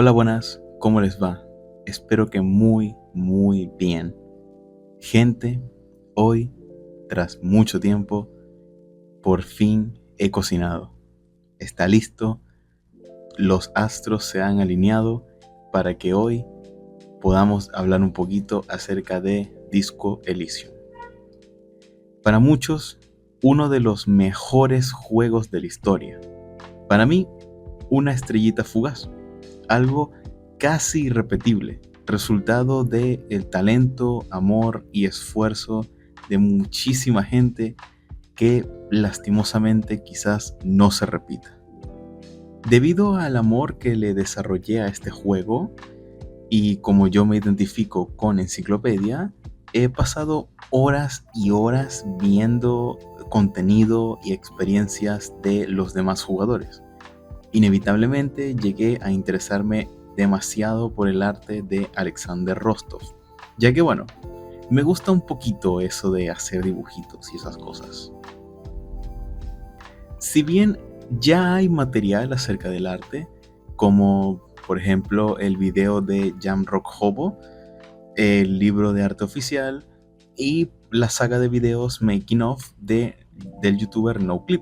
Hola, buenas, ¿cómo les va? Espero que muy bien. Gente, hoy, tras mucho tiempo, por fin he cocinado. Está listo, los astros se han alineado para que hoy podamos hablar un poquito acerca de Disco Elysium. Para muchos, uno de los mejores juegos de la historia. Para mí, una estrellita fugaz. Algo casi irrepetible, resultado de el talento, amor y esfuerzo de muchísima gente que lastimosamente quizás no se repita. Debido al amor que le desarrollé a este juego, y como yo me identifico con Enciclopedia, he pasado horas y horas viendo contenido y experiencias de los demás jugadores. Inevitablemente llegué a interesarme demasiado por el arte de Alexander Rostov, ya que bueno, me gusta un poquito eso de hacer dibujitos y esas cosas. Si bien ya hay material acerca del arte, como por ejemplo el video de Jamrock Hobo, el libro de arte oficial y la saga de videos Making of del youtuber NoClip.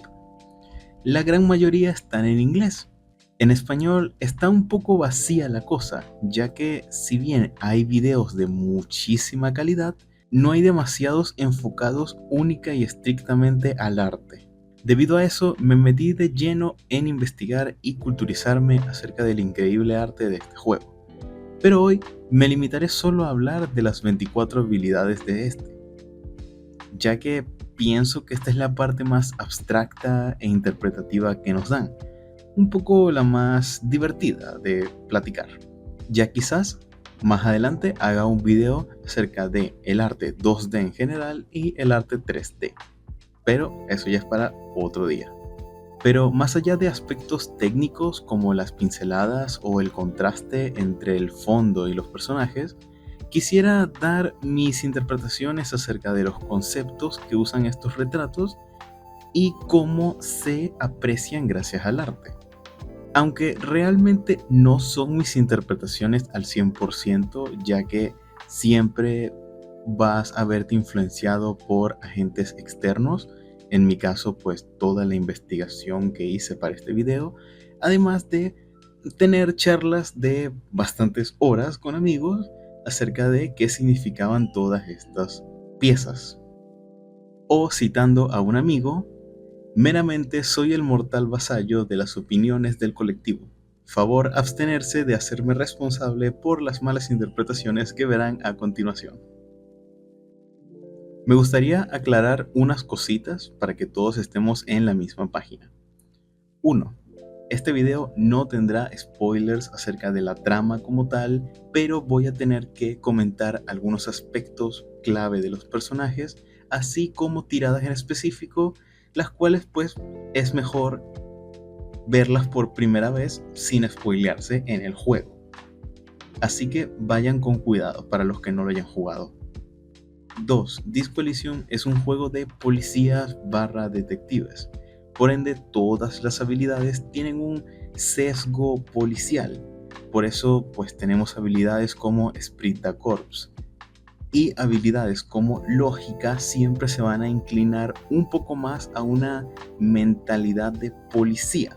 La gran mayoría están en inglés. En español está un poco vacía la cosa, ya que si bien hay videos de muchísima calidad, no hay demasiados enfocados única y estrictamente al arte. Debido a eso, me metí de lleno en investigar y culturizarme acerca del increíble arte de este juego. Pero hoy me limitaré solo a hablar de las 24 habilidades de este, ya que pienso que esta es la parte más abstracta e interpretativa que nos dan, un poco la más divertida de platicar. Ya quizás más adelante haga un video acerca de el arte 2D en general y el arte 3D, pero eso ya es para otro día. Pero más allá de aspectos técnicos como las pinceladas o el contraste entre el fondo y los personajes, quisiera dar mis interpretaciones acerca de los conceptos que usan estos retratos y cómo se aprecian gracias al arte. Aunque realmente no son mis interpretaciones al 100%, ya que siempre vas a verte influenciado por agentes externos. En mi caso, pues toda la investigación que hice para este video, además de tener charlas de bastantes horas con amigos acerca de qué significaban todas estas piezas. O citando a un amigo, meramente soy el mortal vasallo de las opiniones del colectivo. Favor abstenerse de hacerme responsable por las malas interpretaciones que verán a continuación. Me gustaría aclarar unas cositas para que todos estemos en la misma página. 1. Este video no tendrá spoilers acerca de la trama como tal, pero voy a tener que comentar algunos aspectos clave de los personajes, así como tiradas en específico, las cuales pues es mejor verlas por primera vez sin spoilearse en el juego. Así que vayan con cuidado para los que no lo hayan jugado. 2. Disco Elysium es un juego de policías barra detectives. Por ende, todas las habilidades tienen un sesgo policial. Por eso, pues tenemos habilidades como Sprint Corps. Y habilidades como lógica siempre se van a inclinar un poco más a una mentalidad de policía.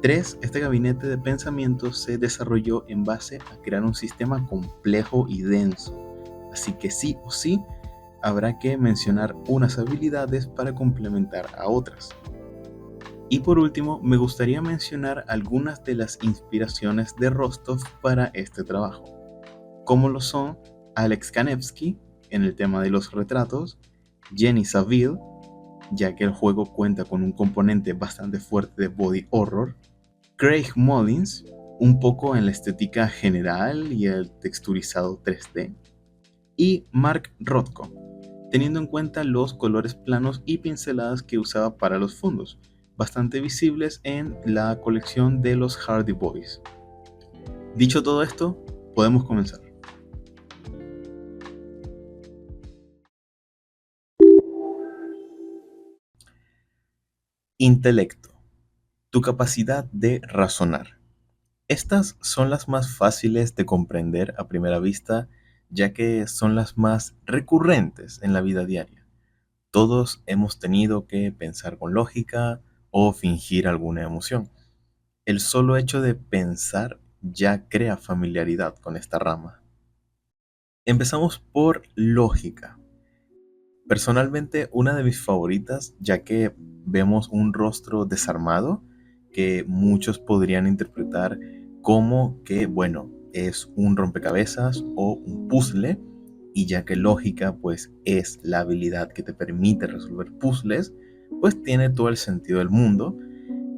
3. Este gabinete de pensamiento se desarrolló en base a crear un sistema complejo y denso. Así que sí o sí, habrá que mencionar unas habilidades para complementar a otras. Y por último, me gustaría mencionar algunas de las inspiraciones de Rostov para este trabajo, como lo son Alex Kanevsky en el tema de los retratos, Jenny Saville, ya que el juego cuenta con un componente bastante fuerte de body horror, Craig Mullins, un poco en la estética general y el texturizado 3D, y Mark Rothko, teniendo en cuenta los colores planos y pinceladas que usaba para los fondos, bastante visibles en la colección de los Hardy Boys. Dicho todo esto, podemos comenzar. Intelecto, tu capacidad de razonar. Estas son las más fáciles de comprender a primera vista, ya que son las más recurrentes en la vida diaria. Todos hemos tenido que pensar con lógica o fingir alguna emoción. El solo hecho de pensar ya crea familiaridad con esta rama. Empezamos por lógica. Personalmente, una de mis favoritas, ya que vemos un rostro desarmado que muchos podrían interpretar como que, bueno, es un rompecabezas o un puzzle, y ya que lógica, pues es la habilidad que te permite resolver puzzles, pues tiene todo el sentido del mundo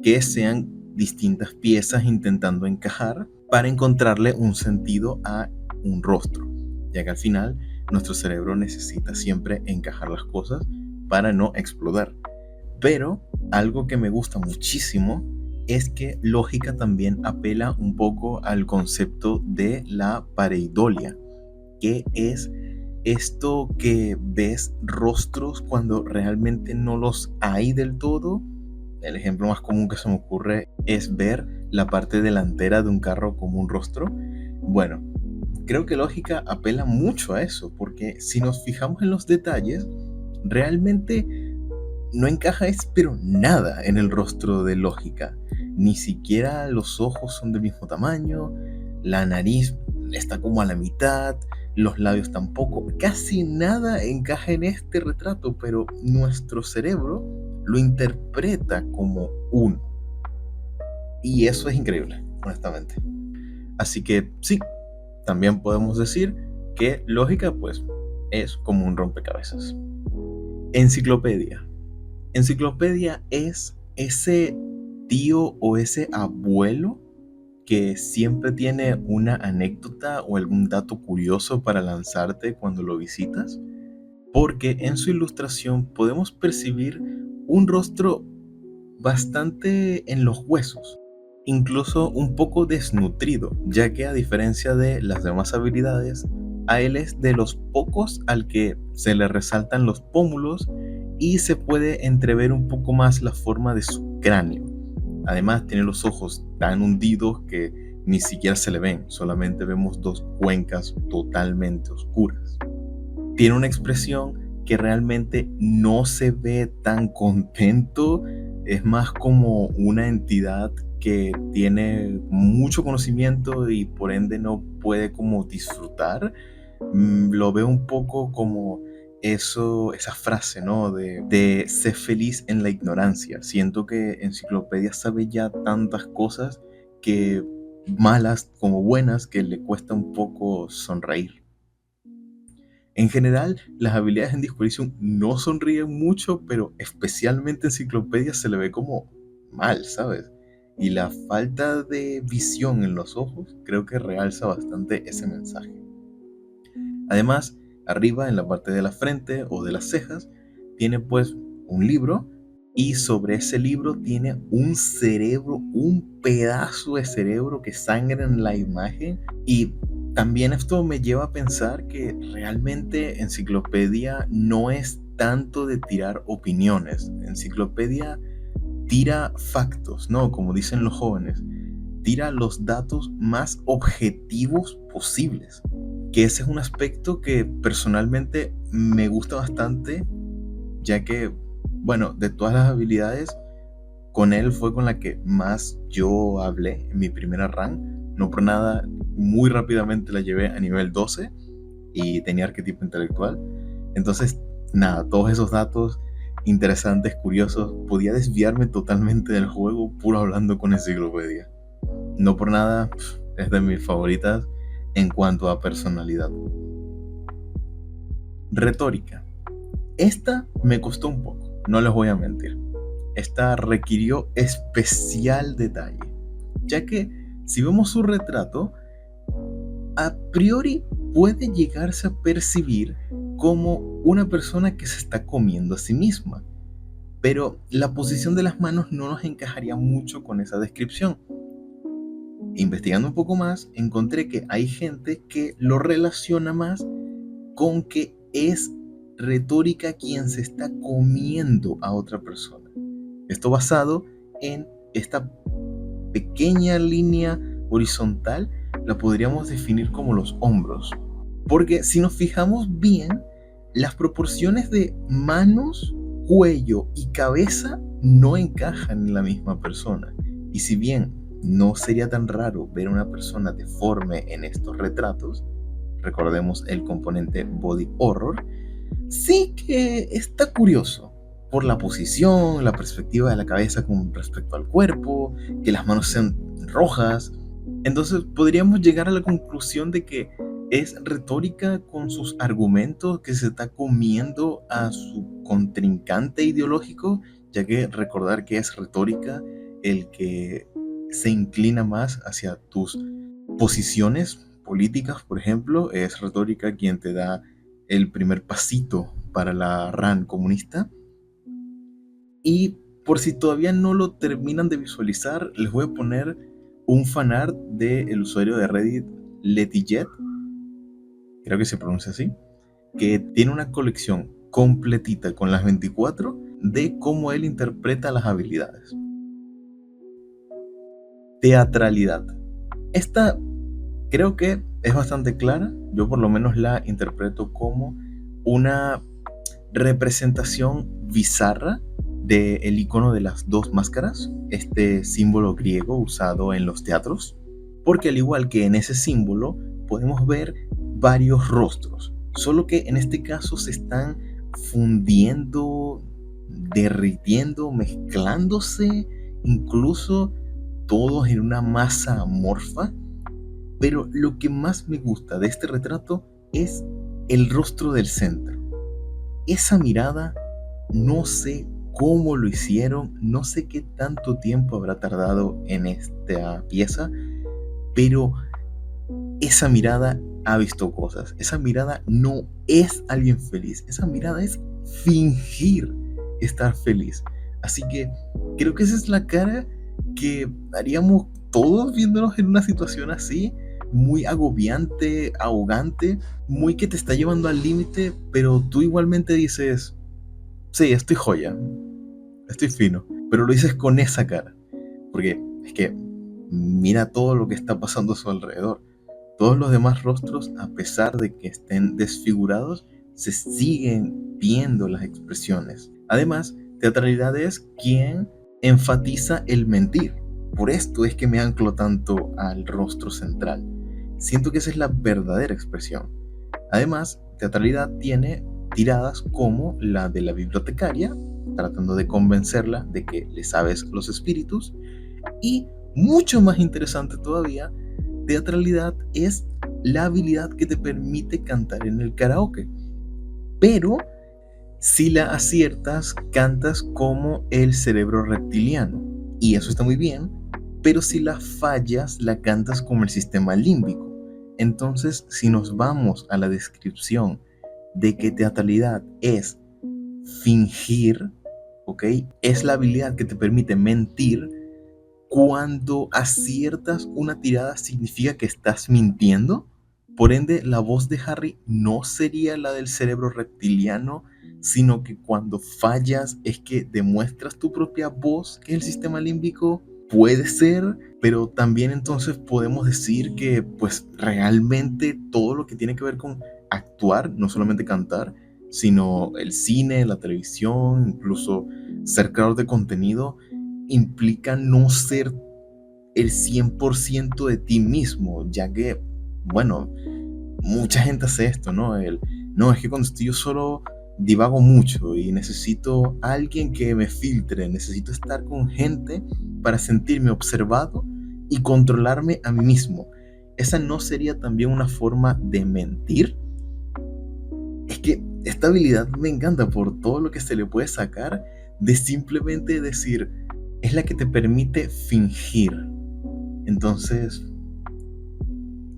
que sean distintas piezas intentando encajar para encontrarle un sentido a un rostro, ya que al final nuestro cerebro necesita siempre encajar las cosas para no explotar. Pero algo que me gusta muchísimo es que lógica también apela un poco al concepto de la pareidolia, que es esto que ves rostros cuando realmente no los hay del todo. El ejemplo más común que se me ocurre es ver la parte delantera de un carro como un rostro. Bueno, creo que lógica apela mucho a eso, porque si nos fijamos en los detalles, realmente no encaja pero nada en el rostro de lógica. Ni siquiera los ojos son del mismo tamaño, la nariz está como a la mitad, los labios tampoco. Casi nada encaja en este retrato, pero nuestro cerebro lo interpreta como uno. Y eso es increíble, honestamente. Así que sí, también podemos decir que lógica pues es como un rompecabezas. Enciclopedia. Enciclopedia es ese tío o ese abuelo que siempre tiene una anécdota o algún dato curioso para lanzarte cuando lo visitas, porque en su ilustración podemos percibir un rostro bastante en los huesos, incluso un poco desnutrido, ya que a diferencia de las demás habilidades, a él es de los pocos al que se le resaltan los pómulos y se puede entrever un poco más la forma de su cráneo. Además, tiene los ojos tan hundidos que ni siquiera se le ven, solamente vemos dos cuencas totalmente oscuras. Tiene una expresión que realmente no se ve tan contento, es más como una entidad que tiene mucho conocimiento y por ende no puede como disfrutar. Lo veo un poco como eso, esa frase, ¿no? De ser feliz en la ignorancia. Siento que Enciclopedia sabe ya tantas cosas que malas como buenas que le cuesta un poco sonreír. En general, las habilidades en Disco Elysium no sonríen mucho, pero especialmente Enciclopedia se le ve como mal, ¿sabes? Y la falta de visión en los ojos creo que realza bastante ese mensaje. Además, arriba en la parte de la frente o de las cejas, tiene pues un libro y sobre ese libro tiene un cerebro, un pedazo de cerebro que sangra en la imagen. Y también esto me lleva a pensar que realmente Enciclopedia no es tanto de tirar opiniones. Enciclopedia tira factos, ¿no? Como dicen los jóvenes, tira los datos más objetivos posibles, que ese es un aspecto que personalmente me gusta bastante, ya que, bueno, de todas las habilidades, con él fue con la que más yo hablé en mi primera run. No por nada, muy rápidamente la llevé a nivel 12 y tenía arquetipo intelectual. Entonces, nada, todos esos datos interesantes, curiosos, podía desviarme totalmente del juego puro hablando con Enciclopedia. No por nada, es de mis favoritas en cuanto a personalidad. Retórica. Esta me costó un poco, no les voy a mentir. Esta requirió especial detalle, ya que si vemos su retrato, a priori puede llegarse a percibir como una persona que se está comiendo a sí misma, pero la posición de las manos no nos encajaría mucho con esa descripción. Investigando un poco más, encontré que hay gente que lo relaciona más con que es retórica quien se está comiendo a otra persona. Esto basado en esta pequeña línea horizontal la podríamos definir como los hombros. Porque si nos fijamos bien, las proporciones de manos, cuello y cabeza no encajan en la misma persona. Y si bien no sería tan raro ver a una persona deforme en estos retratos, recordemos el componente body horror, sí que está curioso por la posición, la perspectiva de la cabeza con respecto al cuerpo, que las manos sean rojas. Entonces podríamos llegar a la conclusión de que es retórica con sus argumentos que se está comiendo a su contrincante ideológico, ya que recordar que es retórica el que se inclina más hacia tus posiciones políticas, por ejemplo, es retórica quien te da el primer pasito para la RAN comunista. Y por si todavía no lo terminan de visualizar, les voy a poner un fanart del usuario de Reddit Letillet, creo que se pronuncia así, que tiene una colección completita con las 24 de cómo él interpreta las habilidades. Teatralidad. Esta creo que es bastante clara, yo por lo menos la interpreto como una representación bizarra del icono de las dos máscaras, este símbolo griego usado en los teatros, porque al igual que en ese símbolo podemos ver varios rostros, solo que en este caso se están fundiendo, derritiendo, mezclándose, incluso todos en una masa amorfa. Pero lo que más me gusta de este retrato es el rostro del centro. Esa mirada, no sé cómo lo hicieron, no sé qué tanto tiempo habrá tardado en esta pieza, pero esa mirada ha visto cosas. Esa mirada no es alguien feliz, esa mirada es fingir estar feliz. Así que creo que esa es la cara que haríamos todos viéndonos en una situación así, muy agobiante, ahogante, muy que te está llevando al límite, pero tú igualmente dices, sí, estoy joya, estoy fino, pero lo dices con esa cara, porque es que mira todo lo que está pasando a su alrededor. Todos los demás rostros, a pesar de que estén desfigurados, se siguen viendo las expresiones. Además, teatralidad es quien enfatiza el mentir. Por esto es que me anclo tanto al rostro central. Siento que esa es la verdadera expresión. Además, teatralidad tiene tiradas como la de la bibliotecaria, tratando de convencerla de que le sabes los espíritus, y mucho más interesante todavía, teatralidad es la habilidad que te permite cantar en el karaoke. Pero si la aciertas, cantas como el cerebro reptiliano. Y eso está muy bien, pero si la fallas, la cantas como el sistema límbico. Entonces, si nos vamos a la descripción de que teatralidad es fingir, ¿ok? Es la habilidad que te permite mentir. Cuando aciertas una tirada significa que estás mintiendo. Por ende, la voz de Harry no sería la del cerebro reptiliano, sino que cuando fallas es que demuestras tu propia voz, que es el sistema límbico. Puede ser, pero también entonces podemos decir que pues realmente todo lo que tiene que ver con actuar, no solamente cantar, sino el cine, la televisión, incluso ser creador de contenido, implica no ser el 100% de ti mismo, ya que, bueno, mucha gente hace esto, ¿no? No, es que cuando estoy yo solo divago mucho y necesito a alguien que me filtre, necesito estar con gente para sentirme observado y controlarme a mí mismo. ¿Esa no sería también una forma de mentir? Es que esta habilidad me encanta por todo lo que se le puede sacar de simplemente decir, es la que te permite fingir. Entonces,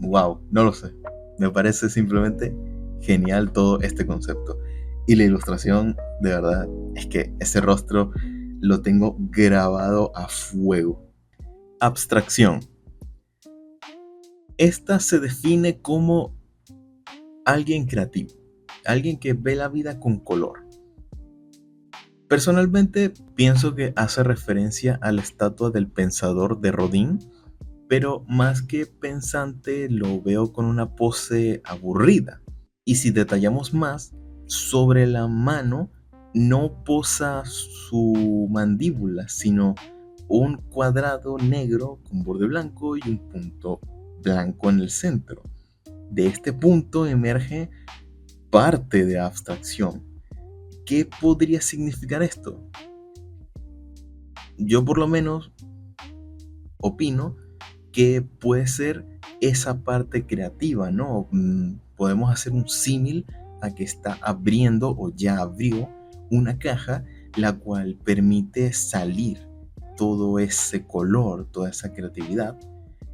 wow, no lo sé. Me parece simplemente genial todo este concepto. Y la ilustración, de verdad, es que ese rostro lo tengo grabado a fuego. Abstracción. Esta se define como alguien creativo, alguien que ve la vida con color. Personalmente pienso que hace referencia a la estatua del pensador de Rodin, pero más que pensante lo veo con una pose aburrida. Y si detallamos más, sobre la mano no posa su mandíbula, sino un cuadrado negro con borde blanco y un punto blanco en el centro. De este punto emerge parte de abstracción. ¿Qué podría significar esto? Yo por lo menos opino que puede ser esa parte creativa, ¿no? Podemos hacer un símil a que está abriendo o ya abrió una caja la cual permite salir todo ese color, toda esa creatividad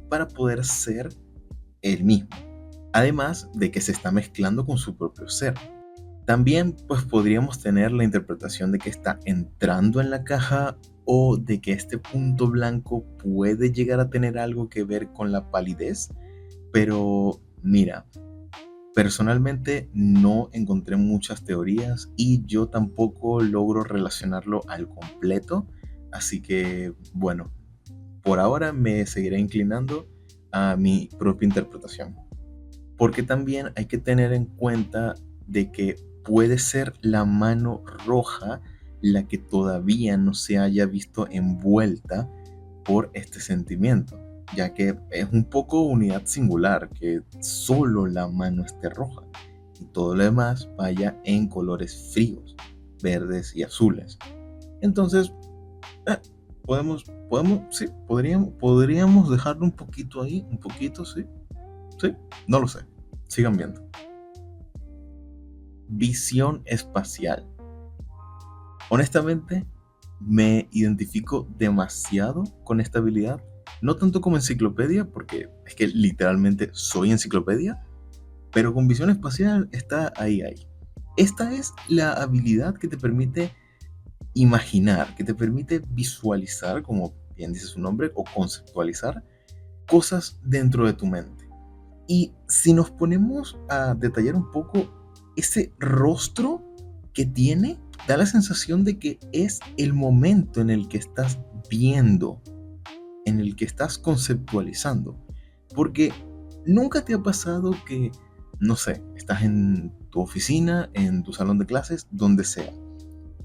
para poder ser él mismo. Además de que se está mezclando con su propio ser. También pues podríamos tener la interpretación de que está entrando en la caja o de que este punto blanco puede llegar a tener algo que ver con la palidez, pero mira, personalmente no encontré muchas teorías y yo tampoco logro relacionarlo al completo, así que bueno, por ahora me seguiré inclinando a mi propia interpretación. Porque también hay que tener en cuenta de que puede ser la mano roja la que todavía no se haya visto envuelta por este sentimiento, ya que es un poco unidad singular que solo la mano esté roja y todo lo demás vaya en colores fríos, verdes y azules. Entonces, eh, sí, podríamos dejarlo un poquito ahí, un poquito, sí, sí, no lo sé. Sigan viendo. Visión espacial. Honestamente, me identifico demasiado con esta habilidad. No tanto como enciclopedia, porque es que literalmente soy enciclopedia, pero con visión espacial está ahí, ahí. Esta es la habilidad que te permite imaginar, que te permite visualizar, como bien dice su nombre, o conceptualizar cosas dentro de tu mente. Y si nos ponemos a detallar un poco ese rostro que tiene, da la sensación de que es el momento en el que estás viendo, en el que estás conceptualizando. Porque nunca te ha pasado que, no sé, estás en tu oficina, en tu salón de clases, donde sea,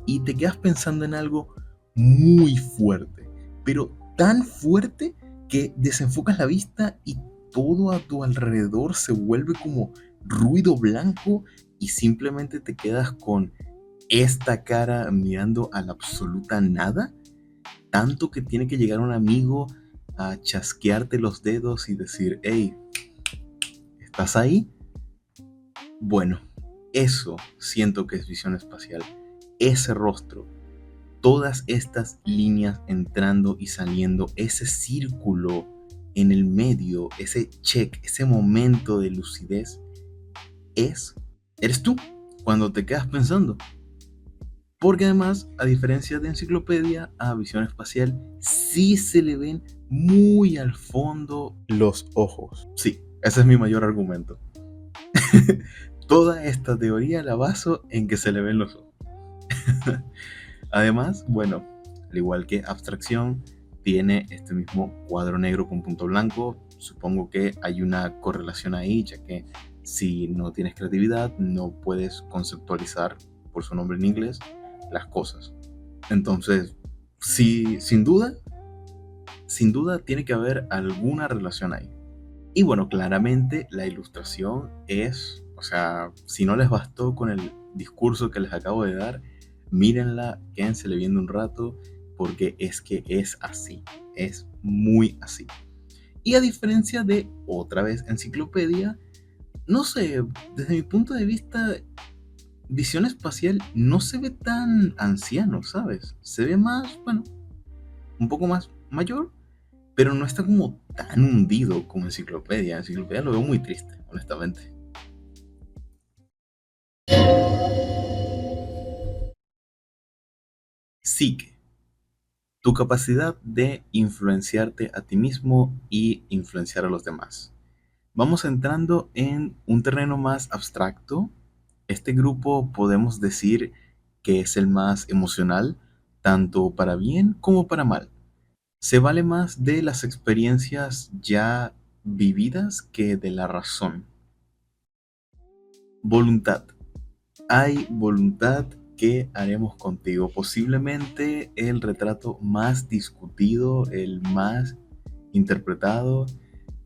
y te quedas pensando en algo muy fuerte, pero tan fuerte que desenfocas la vista y todo a tu alrededor se vuelve como ruido blanco y simplemente te quedas con esta cara mirando a la absoluta nada, tanto que tiene que llegar un amigo a chasquearte los dedos y decir, hey, ¿estás ahí? Bueno, eso siento que es visión espacial, ese rostro, todas estas líneas entrando y saliendo, ese círculo en el medio, ese check, ese momento de lucidez, eres tú cuando te quedas pensando. Porque además, a diferencia de enciclopedia, a visión espacial sí se le ven muy al fondo los ojos. Sí, ese es mi mayor argumento. Toda esta teoría la baso en que se le ven los ojos. Además, bueno, al igual que abstracción, tiene este mismo cuadro negro con punto blanco. Supongo que hay una correlación ahí, ya que si no tienes creatividad, no puedes conceptualizar, por su nombre en inglés, las cosas. Entonces, sí, sin duda tiene que haber alguna relación ahí. Y bueno, claramente la ilustración es, o sea, si no les bastó con el discurso que les acabo de dar, mírenla, quédensele viendo un rato, porque es que es así, es muy así. Y a diferencia de otra vez enciclopedia, no sé, desde mi punto de vista, visión espacial no se ve tan anciano, ¿sabes? Se ve más, bueno, un poco más mayor, pero no está como tan hundido como enciclopedia. Enciclopedia lo veo muy triste, honestamente. Psique, tu capacidad de influenciarte a ti mismo y influenciar a los demás. Vamos entrando en un terreno más abstracto. Este grupo podemos decir que es el más emocional, tanto para bien como para mal. Se vale más de las experiencias ya vividas que de la razón. Voluntad. Hay voluntad que haremos contigo. Posiblemente el retrato más discutido, el más interpretado,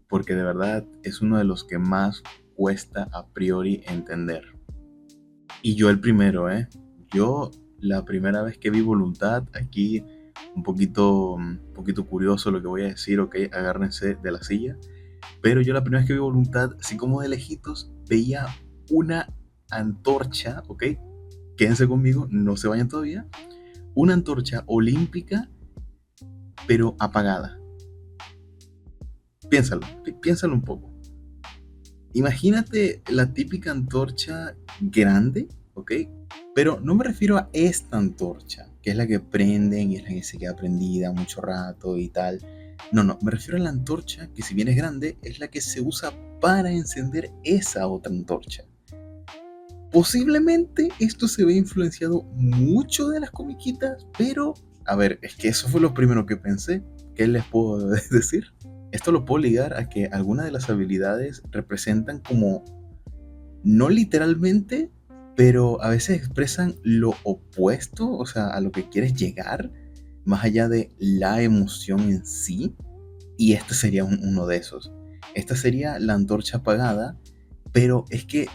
porque de verdad es uno de los que más cuesta a priori entender. Y yo el primero, ¿eh? Yo la primera vez que vi Voluntad, aquí un poquito curioso lo que voy a decir, ok, agárrense de la silla, pero yo la primera vez que vi Voluntad, así como de lejitos, veía una antorcha, ok, quédense conmigo, no se vayan todavía, una antorcha olímpica, pero apagada. Piénsalo, piénsalo un poco. Imagínate la típica antorcha grande, ¿ok? Pero no me refiero a esta antorcha, que es la que prenden y es la que se queda prendida mucho rato y tal. No, no, me refiero a la antorcha que si bien es grande, es la que se usa para encender esa otra antorcha. Posiblemente esto se ve influenciado mucho de las comiquitas, pero a ver, es que eso fue lo primero que pensé. ¿Qué les puedo decir? Esto lo puedo ligar a que algunas de las habilidades representan como, no literalmente, pero a veces expresan lo opuesto, o sea, a lo que quieres llegar, más allá de la emoción en sí. Y este sería uno de esos. Esta sería la antorcha apagada, pero es que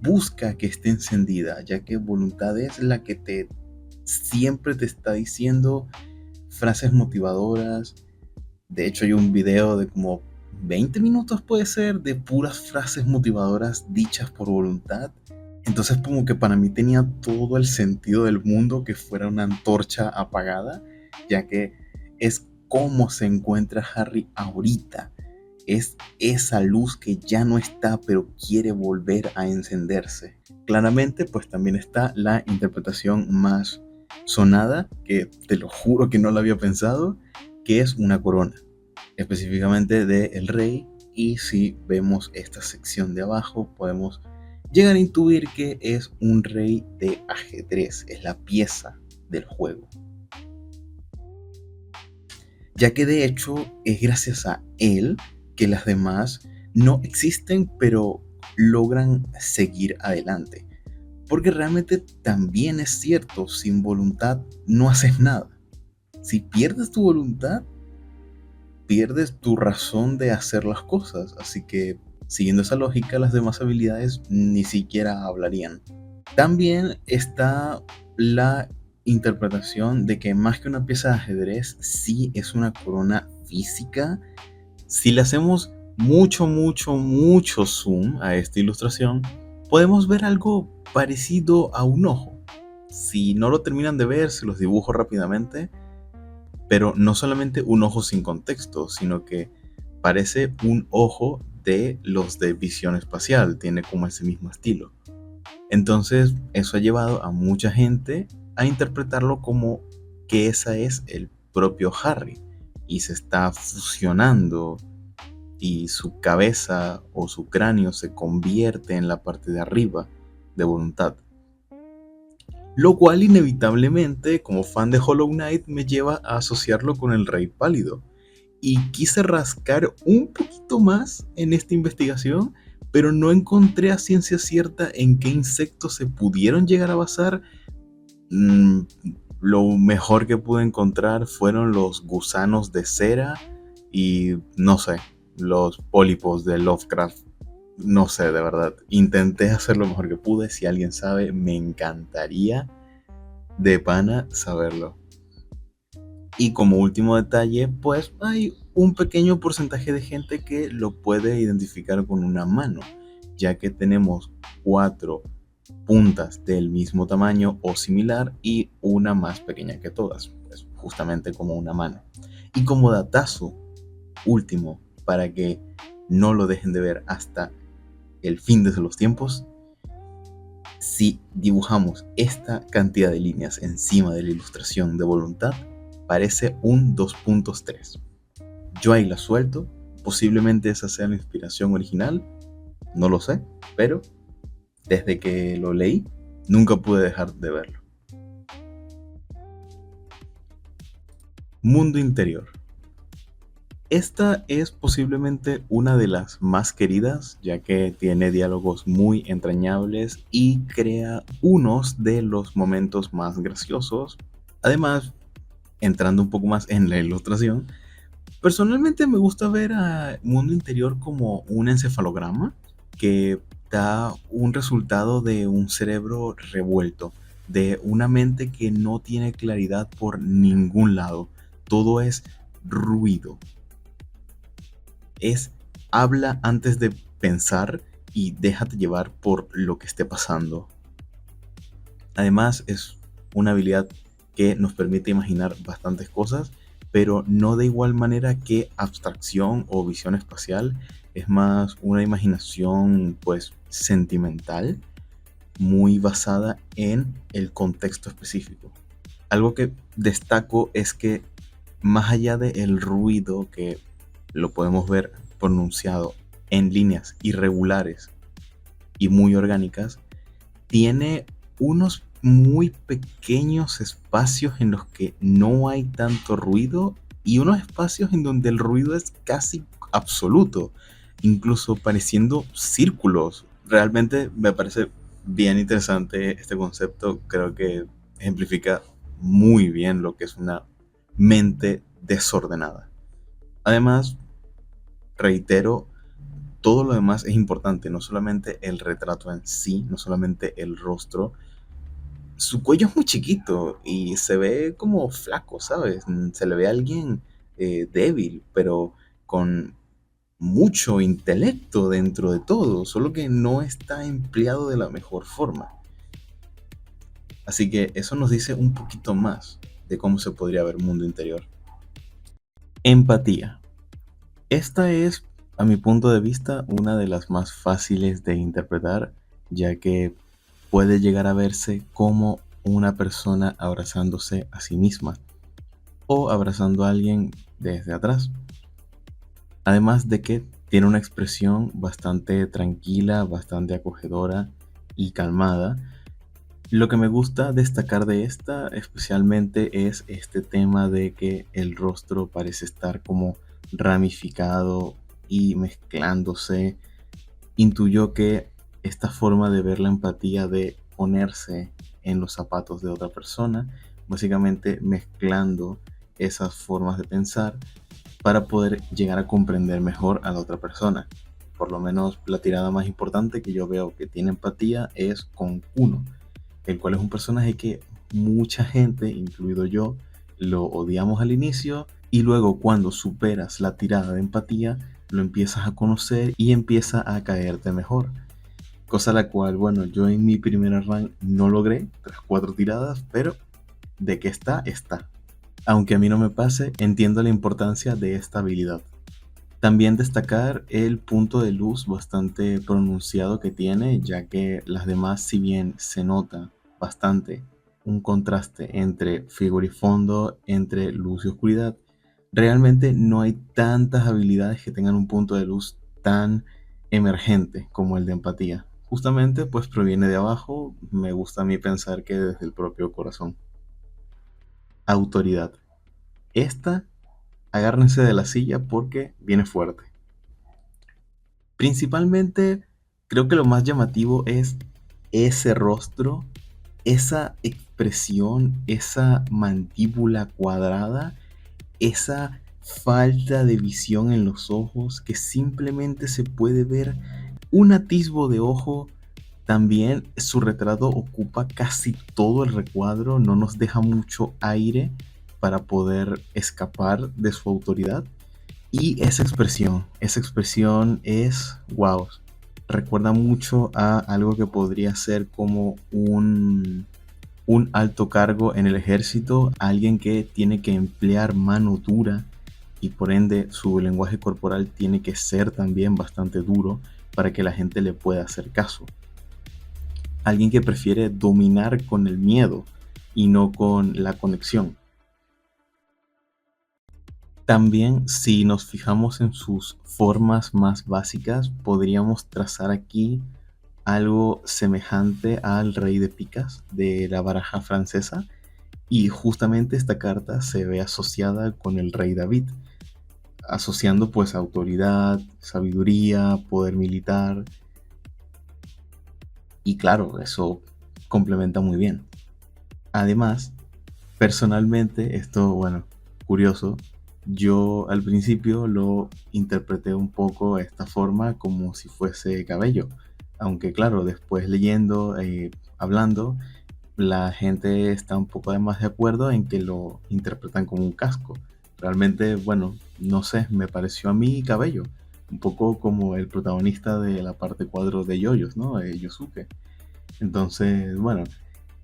busca que esté encendida, ya que voluntad es la que siempre te está diciendo frases motivadoras. De hecho, hay un video de como 20 minutos, puede ser, de puras frases motivadoras dichas por voluntad. Entonces, como que para mí tenía todo el sentido del mundo que fuera una antorcha apagada, ya que es como se encuentra Harry ahorita. Es esa luz que ya no está, pero quiere volver a encenderse. Claramente, pues también está la interpretación más sonada, que te lo juro que no la había pensado, que es una corona, específicamente de el rey. Y si vemos esta sección de abajo, podemos llegar a intuir que es un rey de ajedrez, es la pieza del juego. Ya que de hecho es gracias a él que las demás no existen, pero logran seguir adelante. Porque realmente también es cierto, sin voluntad no haces nada. Si pierdes tu voluntad, pierdes tu razón de hacer las cosas. Así que, siguiendo esa lógica, las demás habilidades ni siquiera hablarían. También está la interpretación de que más que una pieza de ajedrez, sí es una corona física. Si le hacemos mucho zoom a esta ilustración, podemos ver algo parecido a un ojo. Si no lo terminan de ver, se los dibujo rápidamente, pero no solamente un ojo sin contexto, sino que parece un ojo de los de visión espacial, tiene como ese mismo estilo. Entonces, eso ha llevado a mucha gente a interpretarlo como que esa es el propio Harry y se está fusionando y su cabeza o su cráneo se convierte en la parte de arriba de voluntad. Lo cual inevitablemente, como fan de Hollow Knight, me lleva a asociarlo con el Rey Pálido. Y quise rascar un poquito más en esta investigación, pero no encontré a ciencia cierta en qué insectos se pudieron llegar a basar. Mm, lo mejor que pude encontrar fueron los gusanos de cera y no sé, los pólipos de Lovecraft. No sé, de verdad. Intenté hacer lo mejor que pude. Si alguien sabe, me encantaría de pana saberlo. Y como último detalle, pues hay un pequeño porcentaje de gente que lo puede identificar con una mano, ya que tenemos 4 puntas del mismo tamaño o similar y una más pequeña que todas, pues justamente como una mano. Y como datazo último, para que no lo dejen de ver hasta el fin de los tiempos, si dibujamos esta cantidad de líneas encima de la ilustración de voluntad, parece un 2.3. Yo ahí la suelto, posiblemente esa sea la inspiración original, no lo sé, pero desde que lo leí, nunca pude dejar de verlo. Mundo interior. Esta es posiblemente una de las más queridas, ya que tiene diálogos muy entrañables y crea unos de los momentos más graciosos. Además, entrando un poco más en la ilustración, personalmente me gusta ver a Mundo Interior como un encefalograma que da un resultado de un cerebro revuelto, de una mente que no tiene claridad por ningún lado. Todo es ruido. Es habla antes de pensar y déjate llevar por lo que esté pasando. Además, es una habilidad que nos permite imaginar bastantes cosas, pero no de igual manera que abstracción o visión espacial. Es más una imaginación, pues, sentimental, muy basada en el contexto específico. Algo que destaco es que más allá del ruido que lo podemos ver pronunciado en líneas irregulares y muy orgánicas, tiene unos muy pequeños espacios en los que no hay tanto ruido y unos espacios en donde el ruido es casi absoluto, incluso pareciendo círculos. Realmente me parece bien interesante este concepto, creo que ejemplifica muy bien lo que es una mente desordenada. Además, reitero, todo lo demás es importante, no solamente el retrato en sí, no solamente el rostro. Su cuello es muy chiquito y se ve como flaco, ¿sabes? Se le ve a alguien débil, pero con mucho intelecto dentro de todo, solo que no está empleado de la mejor forma. Así que eso nos dice un poquito más de cómo se podría ver mundo interior. Empatía. Esta es, a mi punto de vista, una de las más fáciles de interpretar, ya que puede llegar a verse como una persona abrazándose a sí misma o abrazando a alguien desde atrás. Además de que tiene una expresión bastante tranquila, bastante acogedora y calmada. Lo que me gusta destacar de esta especialmente es este tema de que el rostro parece estar como ramificado y mezclándose. Intuyo que esta forma de ver la empatía, de ponerse en los zapatos de otra persona, básicamente mezclando esas formas de pensar para poder llegar a comprender mejor a la otra persona. Por lo menos la tirada más importante que yo veo que tiene empatía es con Kuno, el cual es un personaje que mucha gente, incluido yo, lo odiamos al inicio y luego cuando superas la tirada de empatía, lo empiezas a conocer y empieza a caerte mejor. Cosa la cual, bueno, yo en mi primera run no logré tras 4 tiradas, pero de que está, está. Aunque a mí no me pase, entiendo la importancia de esta habilidad. También destacar el punto de luz bastante pronunciado que tiene, ya que las demás, si bien se nota bastante un contraste entre figura y fondo, entre luz y oscuridad, realmente no hay tantas habilidades que tengan un punto de luz tan emergente como el de empatía. Justamente pues proviene de abajo, me gusta a mí pensar que desde el propio corazón. Autoridad. Esta, agárrense de la silla porque viene fuerte. Principalmente, creo que lo más llamativo es ese rostro, esa expresión, esa mandíbula cuadrada, esa falta de visión en los ojos que simplemente se puede ver un atisbo de ojo. También su retrato ocupa casi todo el recuadro, no nos deja mucho aire para poder escapar de su autoridad. Y esa expresión es, wow, recuerda mucho a algo que podría ser como un alto cargo en el ejército, alguien que tiene que emplear mano dura y por ende su lenguaje corporal tiene que ser también bastante duro para que la gente le pueda hacer caso. Alguien que prefiere dominar con el miedo y no con la conexión. También, si nos fijamos en sus formas más básicas, podríamos trazar aquí algo semejante al rey de picas de la baraja francesa, y justamente esta carta se ve asociada con el rey David. asociando pues autoridad, sabiduría, poder militar, y claro, eso complementa muy bien. Además, personalmente, esto, bueno, curioso, yo al principio lo interpreté un poco de esta forma como si fuese cabello, aunque claro, después leyendo, hablando, la gente está un poco además de acuerdo en que lo interpretan como un casco. Realmente, bueno, no sé, me pareció a mí cabello, un poco como el protagonista de la parte 4 de Yoyos, ¿no? Yosuke. Entonces, bueno,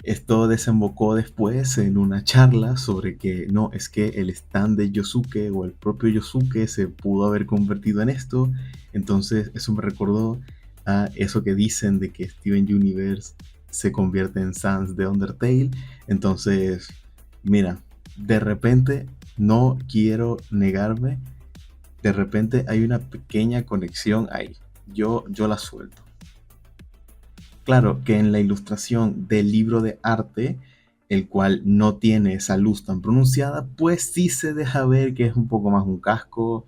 esto desembocó después en una charla sobre que no, es que el stand de Yosuke o el propio Yosuke se pudo haber convertido en esto. Entonces eso me recordó a eso que dicen de que Steven Universe se convierte en Sans de Undertale. Entonces, mira, de repente, no quiero negarme, de repente hay una pequeña conexión ahí. Yo la suelto. Claro que en la ilustración del libro de arte, el cual no tiene esa luz tan pronunciada, pues sí se deja ver que es un poco más un casco.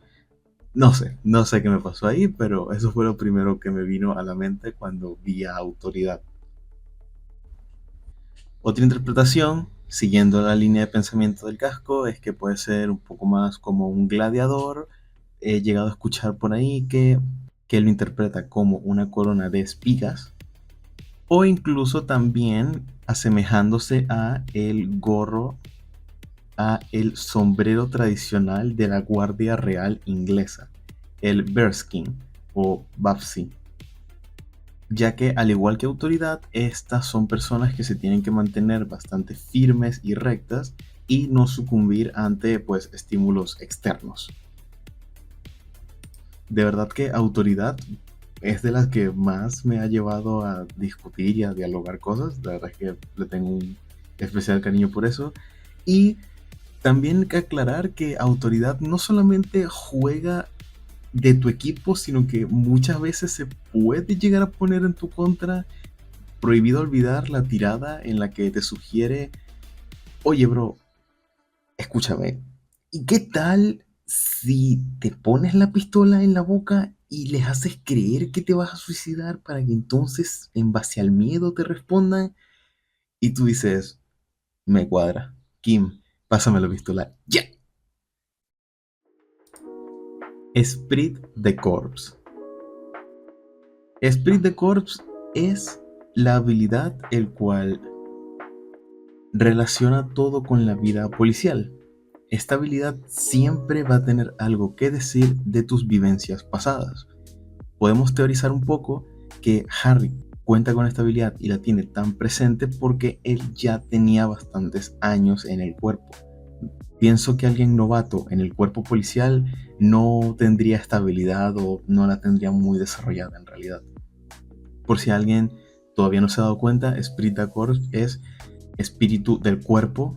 No sé qué me pasó ahí, pero eso fue lo primero que me vino a la mente cuando vi a Autoridad. Otra interpretación, siguiendo la línea de pensamiento del casco, es que puede ser un poco más como un gladiador. He llegado a escuchar por ahí que lo interpreta como una corona de espigas, o incluso también asemejándose a el gorro, a el sombrero tradicional de la Guardia Real inglesa, el bearskin o babsy, ya que al igual que autoridad, estas son personas que se tienen que mantener bastante firmes y rectas y no sucumbir ante pues estímulos externos. De verdad que autoridad es de las que más me ha llevado a discutir y a dialogar cosas. La verdad es que le tengo un especial cariño por eso. Y también hay que aclarar que autoridad no solamente juega de tu equipo, sino que muchas veces se puede llegar a poner en tu contra. Prohibido olvidar la tirada en la que te sugiere, oye bro, escúchame, ¿y qué tal si te pones la pistola en la boca y les haces creer que te vas a suicidar para que entonces, en base al miedo, te respondan? Y tú dices, me cuadra. Kim, pásame la pistola. Ya. Esprit de Corps. Esprit de Corps es la habilidad el cual relaciona todo con la vida policial. Esta habilidad siempre va a tener algo que decir de tus vivencias pasadas. Podemos teorizar un poco que Harry cuenta con esta habilidad y la tiene tan presente porque él ya tenía bastantes años en el cuerpo. Pienso que alguien novato en el cuerpo policial no tendría esta habilidad o no la tendría muy desarrollada en realidad. Por si alguien todavía no se ha dado cuenta, Esprit de Corps es espíritu del cuerpo,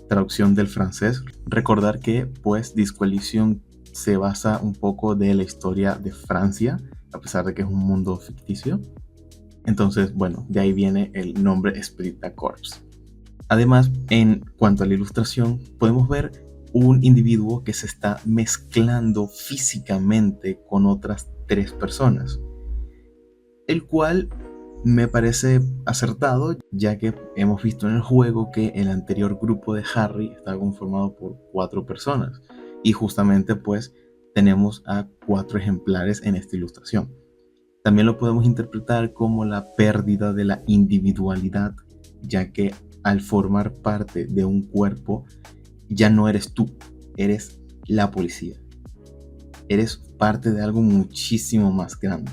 traducción del francés. Recordar que pues Discoalition se basa un poco de la historia de Francia, a pesar de que es un mundo ficticio. Entonces, bueno, de ahí viene el nombre Esprit de Corps. Además, en cuanto a la ilustración, podemos ver un individuo que se está mezclando físicamente con otras 3 personas, el cual me parece acertado, ya que hemos visto en el juego que el anterior grupo de Harry está conformado por 4 personas, y justamente pues tenemos a 4 ejemplares en esta ilustración. También lo podemos interpretar como la pérdida de la individualidad, ya que al formar parte de un cuerpo ya no eres tú, eres la policía, eres parte de algo muchísimo más grande.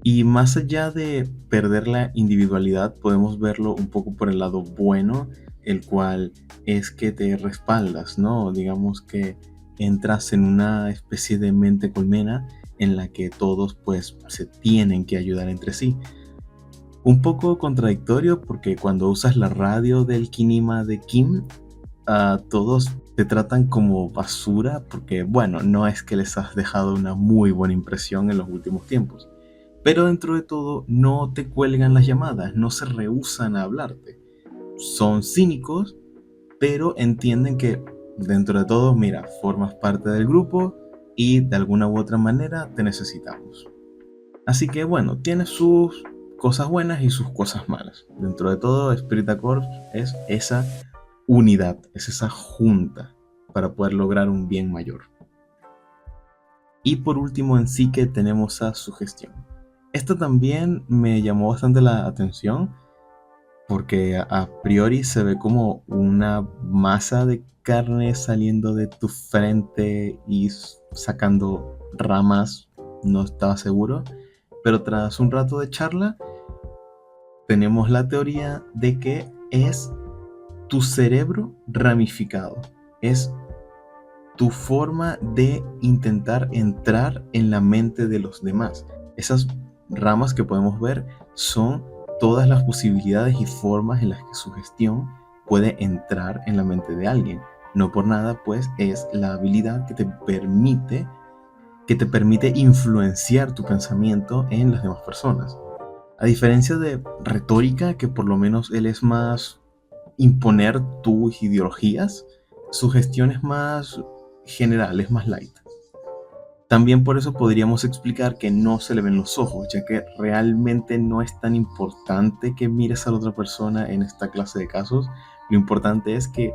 Y más allá de perder la individualidad, podemos verlo un poco por el lado bueno, el cual es que te respaldas, ¿no? Digamos que entras en una especie de mente colmena en la que todos pues se tienen que ayudar entre sí. Un poco contradictorio porque cuando usas la radio del Kinima de Kim, a todos te tratan como basura porque, bueno, no es que les has dejado una muy buena impresión en los últimos tiempos. Pero dentro de todo, no te cuelgan las llamadas, no se rehúsan a hablarte. Son cínicos, pero entienden que dentro de todo, mira, formas parte del grupo y de alguna u otra manera te necesitamos. Así que bueno, tiene sus cosas buenas y sus cosas malas. Dentro de todo, Spirit Accords es esa unidad, es esa junta para poder lograr un bien mayor. Y por último en sí que tenemos a sugestión. Esto también me llamó bastante la atención porque a priori se ve como una masa de carne saliendo de tu frente y sacando ramas, no estaba seguro, pero tras un rato de charla tenemos la teoría de que es tu cerebro ramificado, es tu forma de intentar entrar en la mente de los demás. Esas ramas que podemos ver son todas las posibilidades y formas en las que su gestión puede entrar en la mente de alguien. No por nada, pues es la habilidad que te permite influenciar tu pensamiento en las demás personas. A diferencia de retórica, que por lo menos él es más imponer tus ideologías, su gestión es más general, es más light. También por eso podríamos explicar que no se le ven los ojos, ya que realmente no es tan importante que mires a la otra persona en esta clase de casos. Lo importante es que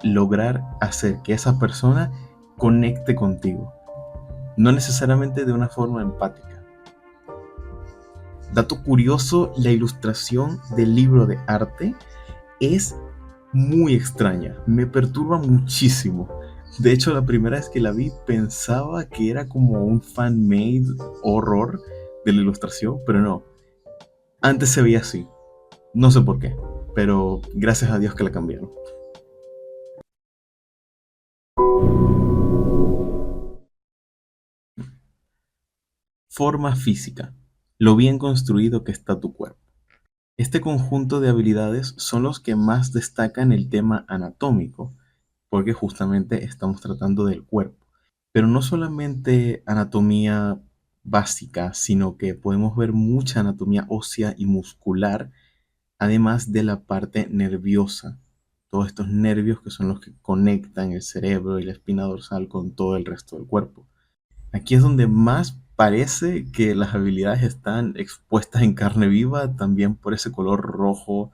lograr hacer que esa persona conecte contigo, no necesariamente de una forma empática. Dato curioso, la ilustración del libro de arte es muy extraña, me perturba muchísimo. De hecho, la primera vez que la vi pensaba que era como un fan-made horror de la ilustración, pero no. Antes se veía así, no sé por qué, pero gracias a Dios que la cambiaron. Forma física, lo bien construido que está tu cuerpo. Este conjunto de habilidades son los que más destacan el tema anatómico, porque justamente estamos tratando del cuerpo. Pero no solamente anatomía básica, sino que podemos ver mucha anatomía ósea y muscular, además de la parte nerviosa. Todos estos nervios que son los que conectan el cerebro y la espina dorsal con todo el resto del cuerpo. Aquí es donde más parece que las habilidades están expuestas en carne viva, también por ese color rojo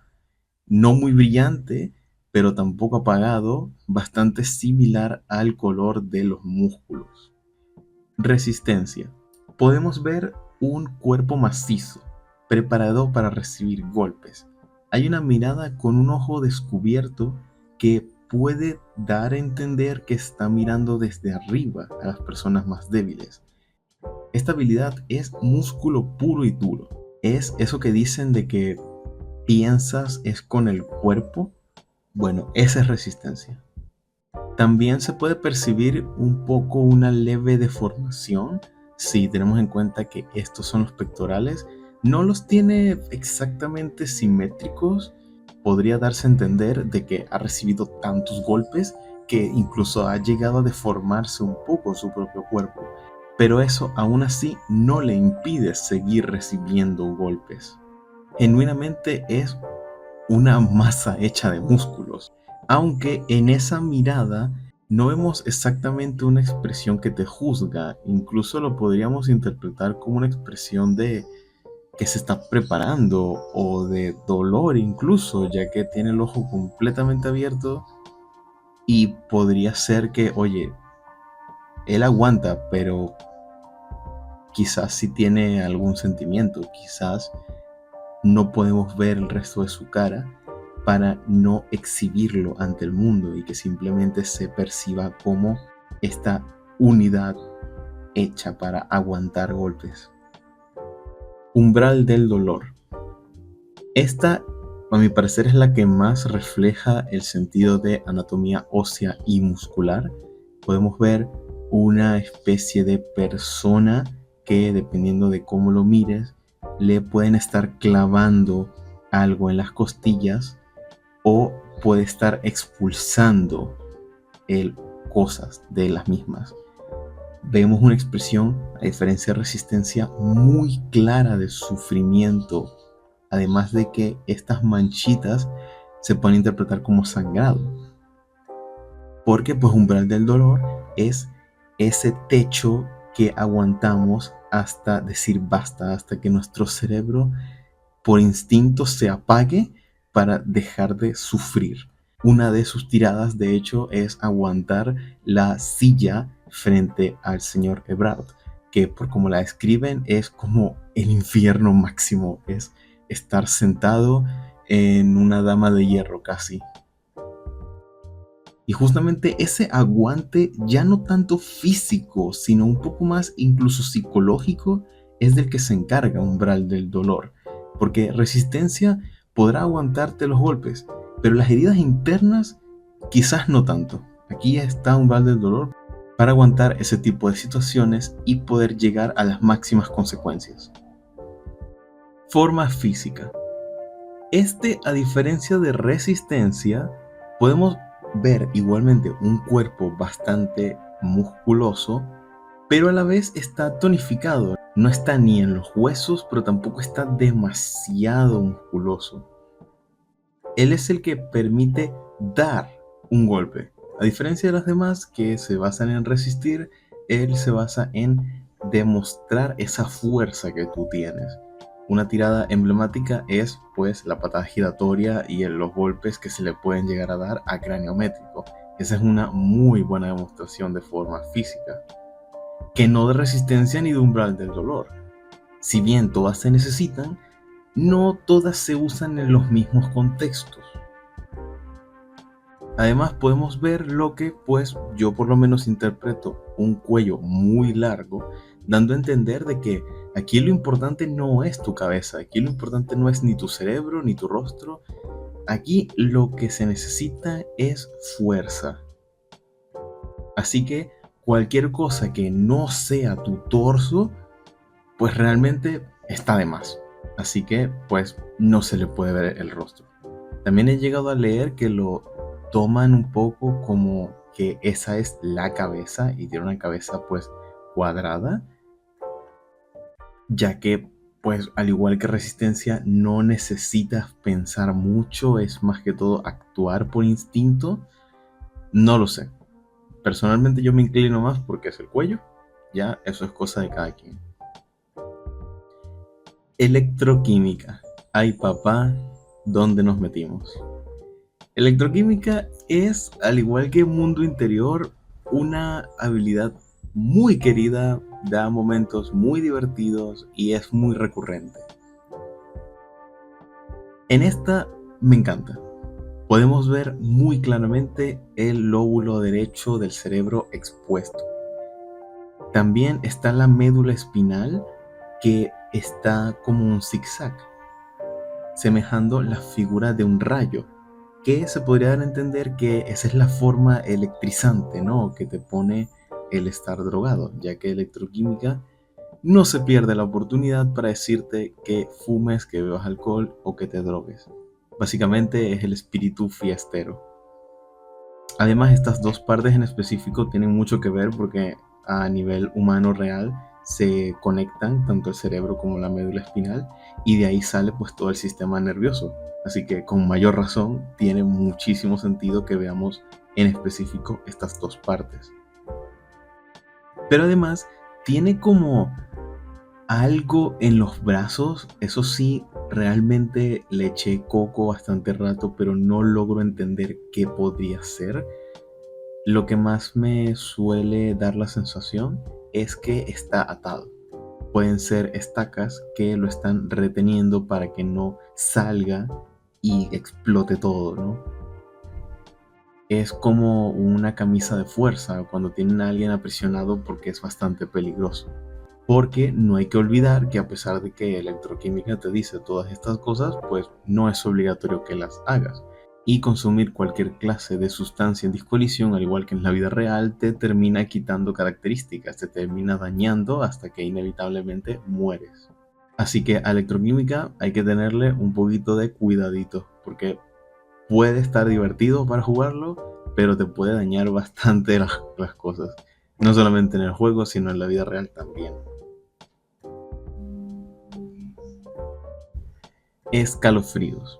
no muy brillante, pero tampoco apagado, bastante similar al color de los músculos. Resistencia. Podemos ver un cuerpo macizo, preparado para recibir golpes. Hay una mirada con un ojo descubierto que puede dar a entender que está mirando desde arriba a las personas más débiles. Esta habilidad es músculo puro y duro. Es eso que dicen de que piensas es con el cuerpo. Bueno, esa es resistencia. También se puede percibir un poco una leve deformación si tenemos en cuenta que estos son los pectorales. No los tiene exactamente simétricos. Podría darse a entender de que ha recibido tantos golpes que incluso ha llegado a deformarse un poco su propio cuerpo. Pero eso aún así no le impide seguir recibiendo golpes. Genuinamente es una masa hecha de músculos, aunque en esa mirada no vemos exactamente una expresión que te juzga, incluso lo podríamos interpretar como una expresión de que se está preparando o de dolor incluso, ya que tiene el ojo completamente abierto y podría ser que, oye, él aguanta, pero quizás sí tiene algún sentimiento, quizás no podemos ver el resto de su cara para no exhibirlo ante el mundo y que simplemente se perciba como esta unidad hecha para aguantar golpes. Umbral del dolor. Esta, a mi parecer, es la que más refleja el sentido de anatomía ósea y muscular. Podemos ver una especie de persona que, dependiendo de cómo lo mires, le pueden estar clavando algo en las costillas o puede estar expulsando cosas de las mismas. Vemos una expresión, a diferencia de resistencia, muy clara de sufrimiento, además de que estas manchitas se pueden interpretar como sangrado. porque pues umbral del dolor es ese techo que aguantamos hasta decir basta, hasta que nuestro cerebro por instinto se apague para dejar de sufrir. Una de sus tiradas, de hecho, es aguantar la silla frente al señor Ebrard, que por como la escriben es como el infierno máximo, es estar sentado en una dama de hierro casi. Y justamente ese aguante, ya no tanto físico, sino un poco más incluso psicológico, es del que se encarga Umbral del Dolor. Porque resistencia podrá aguantarte los golpes, pero las heridas internas quizás no tanto. Aquí está Umbral del Dolor para aguantar ese tipo de situaciones y poder llegar a las máximas consecuencias. Forma física. A diferencia de resistencia, podemos ver igualmente un cuerpo bastante musculoso, pero a la vez está tonificado. No está ni en los huesos, pero tampoco está demasiado musculoso. Él es el que permite dar un golpe. A diferencia de los demás que se basan en resistir, él se basa en demostrar esa fuerza que tú tienes. Una tirada emblemática es pues la patada giratoria y los golpes que se le pueden llegar a dar a cráneo métrico. Esa es una muy buena demostración de forma física, que no de resistencia ni de umbral del dolor. Si bien todas se necesitan, no todas se usan en los mismos contextos. Además podemos ver lo que pues yo por lo menos interpreto un cuello muy largo, dando a entender de que aquí lo importante no es tu cabeza, aquí lo importante no es ni tu cerebro ni tu rostro, aquí lo que se necesita es fuerza. Así que cualquier cosa que no sea tu torso, pues realmente está de más. Así que pues no se le puede ver el rostro. También he llegado a leer que lo toman un poco como que esa es la cabeza y tiene una cabeza pues cuadrada, ya que pues al igual que resistencia no necesitas pensar mucho, es más que todo actuar por instinto. No lo sé. Personalmente yo me inclino más porque es el cuello, ya eso es cosa de cada quien. Electroquímica. Ay papá, ¿dónde nos metimos? Electroquímica es, al igual que Mundo Interior, una habilidad muy querida, da momentos muy divertidos y es muy recurrente. En esta me encanta. Podemos ver muy claramente el lóbulo derecho del cerebro expuesto. También está la médula espinal, que está como un zigzag, semejando la figura de un rayo, que se podría dar a entender que esa es la forma electrizante, ¿no? Que te pone el estar drogado, ya que electroquímica no se pierde la oportunidad para decirte que fumes, que bebas alcohol o que te drogues. Básicamente es el espíritu fiestero. Además, estas dos partes en específico tienen mucho que ver porque a nivel humano real se conectan tanto el cerebro como la médula espinal y de ahí sale pues todo el sistema nervioso. Así que con mayor razón tiene muchísimo sentido que veamos en específico estas dos partes. Pero además tiene como algo en los brazos, eso sí, realmente le eché coco bastante rato, pero no logro entender qué podría ser. Lo que más me suele dar la sensación es que está atado. Pueden ser estacas que lo están reteniendo para que no salga y explote todo, ¿no? Es como una camisa de fuerza cuando tienen a alguien aprisionado porque es bastante peligroso. Porque no hay que olvidar que a pesar de que electroquímica te dice todas estas cosas, pues no es obligatorio que las hagas. Y consumir cualquier clase de sustancia en discolisión, al igual que en la vida real, te termina quitando características, te termina dañando hasta que inevitablemente mueres. Así que a electroquímica hay que tenerle un poquito de cuidadito, porque puede estar divertido para jugarlo, pero te puede dañar bastante las cosas. No solamente en el juego, sino en la vida real también. Escalofríos.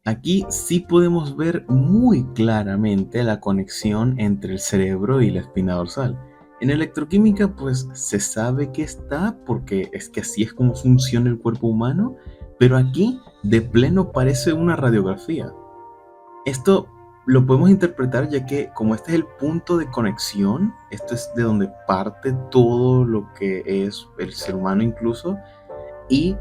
Aquí sí podemos ver muy claramente la conexión entre el cerebro y la espina dorsal. En electroquímica pues se sabe que está porque es que así es como funciona el cuerpo humano, pero aquí de pleno parece una radiografía. Esto lo podemos interpretar ya que como este es el punto de conexión, esto es de donde parte todo lo que es el ser humano incluso, y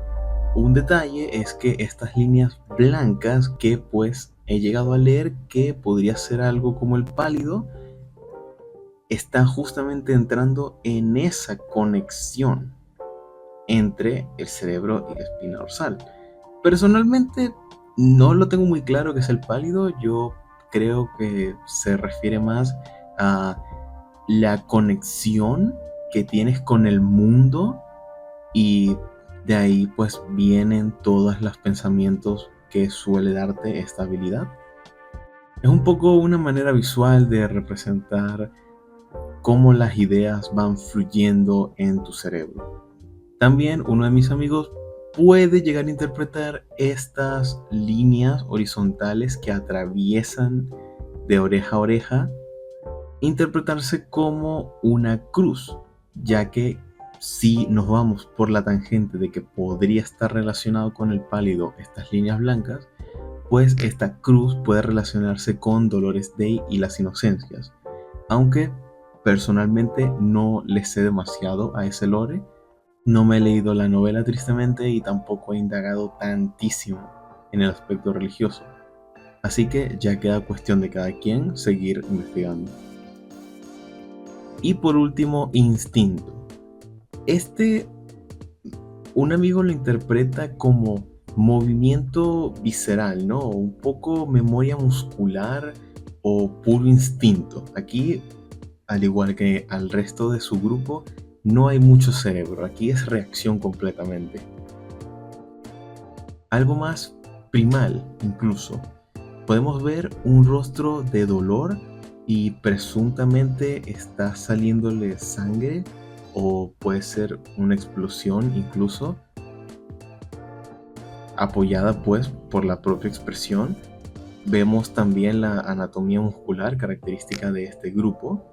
un detalle es que estas líneas blancas que pues he llegado a leer que podría ser algo como el pálido, están justamente entrando en esa conexión entre el cerebro y la espina dorsal. Personalmente no lo tengo muy claro que es el pálido, yo creo que se refiere más a la conexión que tienes con el mundo y de ahí pues vienen todos los pensamientos que suele darte esta habilidad. Es un poco una manera visual de representar cómo las ideas van fluyendo en tu cerebro. También uno de mis amigos puede llegar a interpretar estas líneas horizontales que atraviesan de oreja a oreja, interpretarse como una cruz, ya que si nos vamos por la tangente de que podría estar relacionado con el pálido estas líneas blancas, pues esta cruz puede relacionarse con Dolores Day y las inocencias, aunque personalmente no le sé demasiado a ese lore, no me he leído la novela tristemente y tampoco he indagado tantísimo en el aspecto religioso, así que ya queda cuestión de cada quien seguir investigando. Y por último, instinto. Este, un amigo lo interpreta como movimiento visceral, ¿no? Un poco memoria muscular o puro instinto. Aquí, al igual que al resto de su grupo, no hay mucho cerebro. Aquí es reacción completamente. Algo más primal, incluso. Podemos ver un rostro de dolor y presuntamente está saliéndole sangre o puede ser una explosión incluso, apoyada pues por la propia expresión. Vemos también la anatomía muscular característica de este grupo.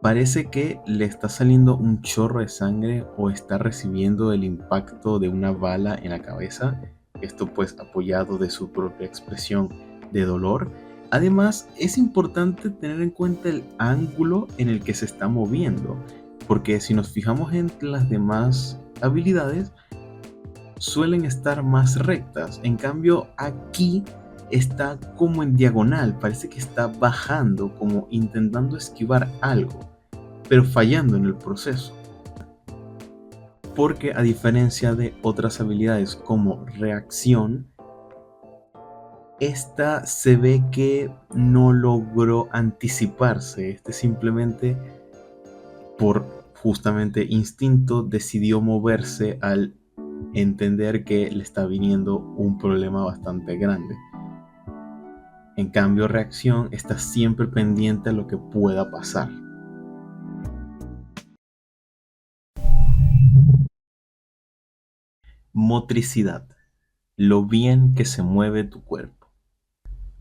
Parece que le está saliendo un chorro de sangre o está recibiendo el impacto de una bala en la cabeza. Esto pues apoyado de su propia expresión de dolor. Además, es importante tener en cuenta el ángulo en el que se está moviendo, porque si nos fijamos en las demás habilidades, suelen estar más rectas. En cambio, aquí está como en diagonal, parece que está bajando, como intentando esquivar algo, pero fallando en el proceso. Porque a diferencia de otras habilidades como reacción, esta se ve que no logró anticiparse. Este simplemente por justamente instinto decidió moverse al entender que le está viniendo un problema bastante grande. En cambio, reacción está siempre pendiente a lo que pueda pasar. Motricidad. Lo bien que se mueve tu cuerpo.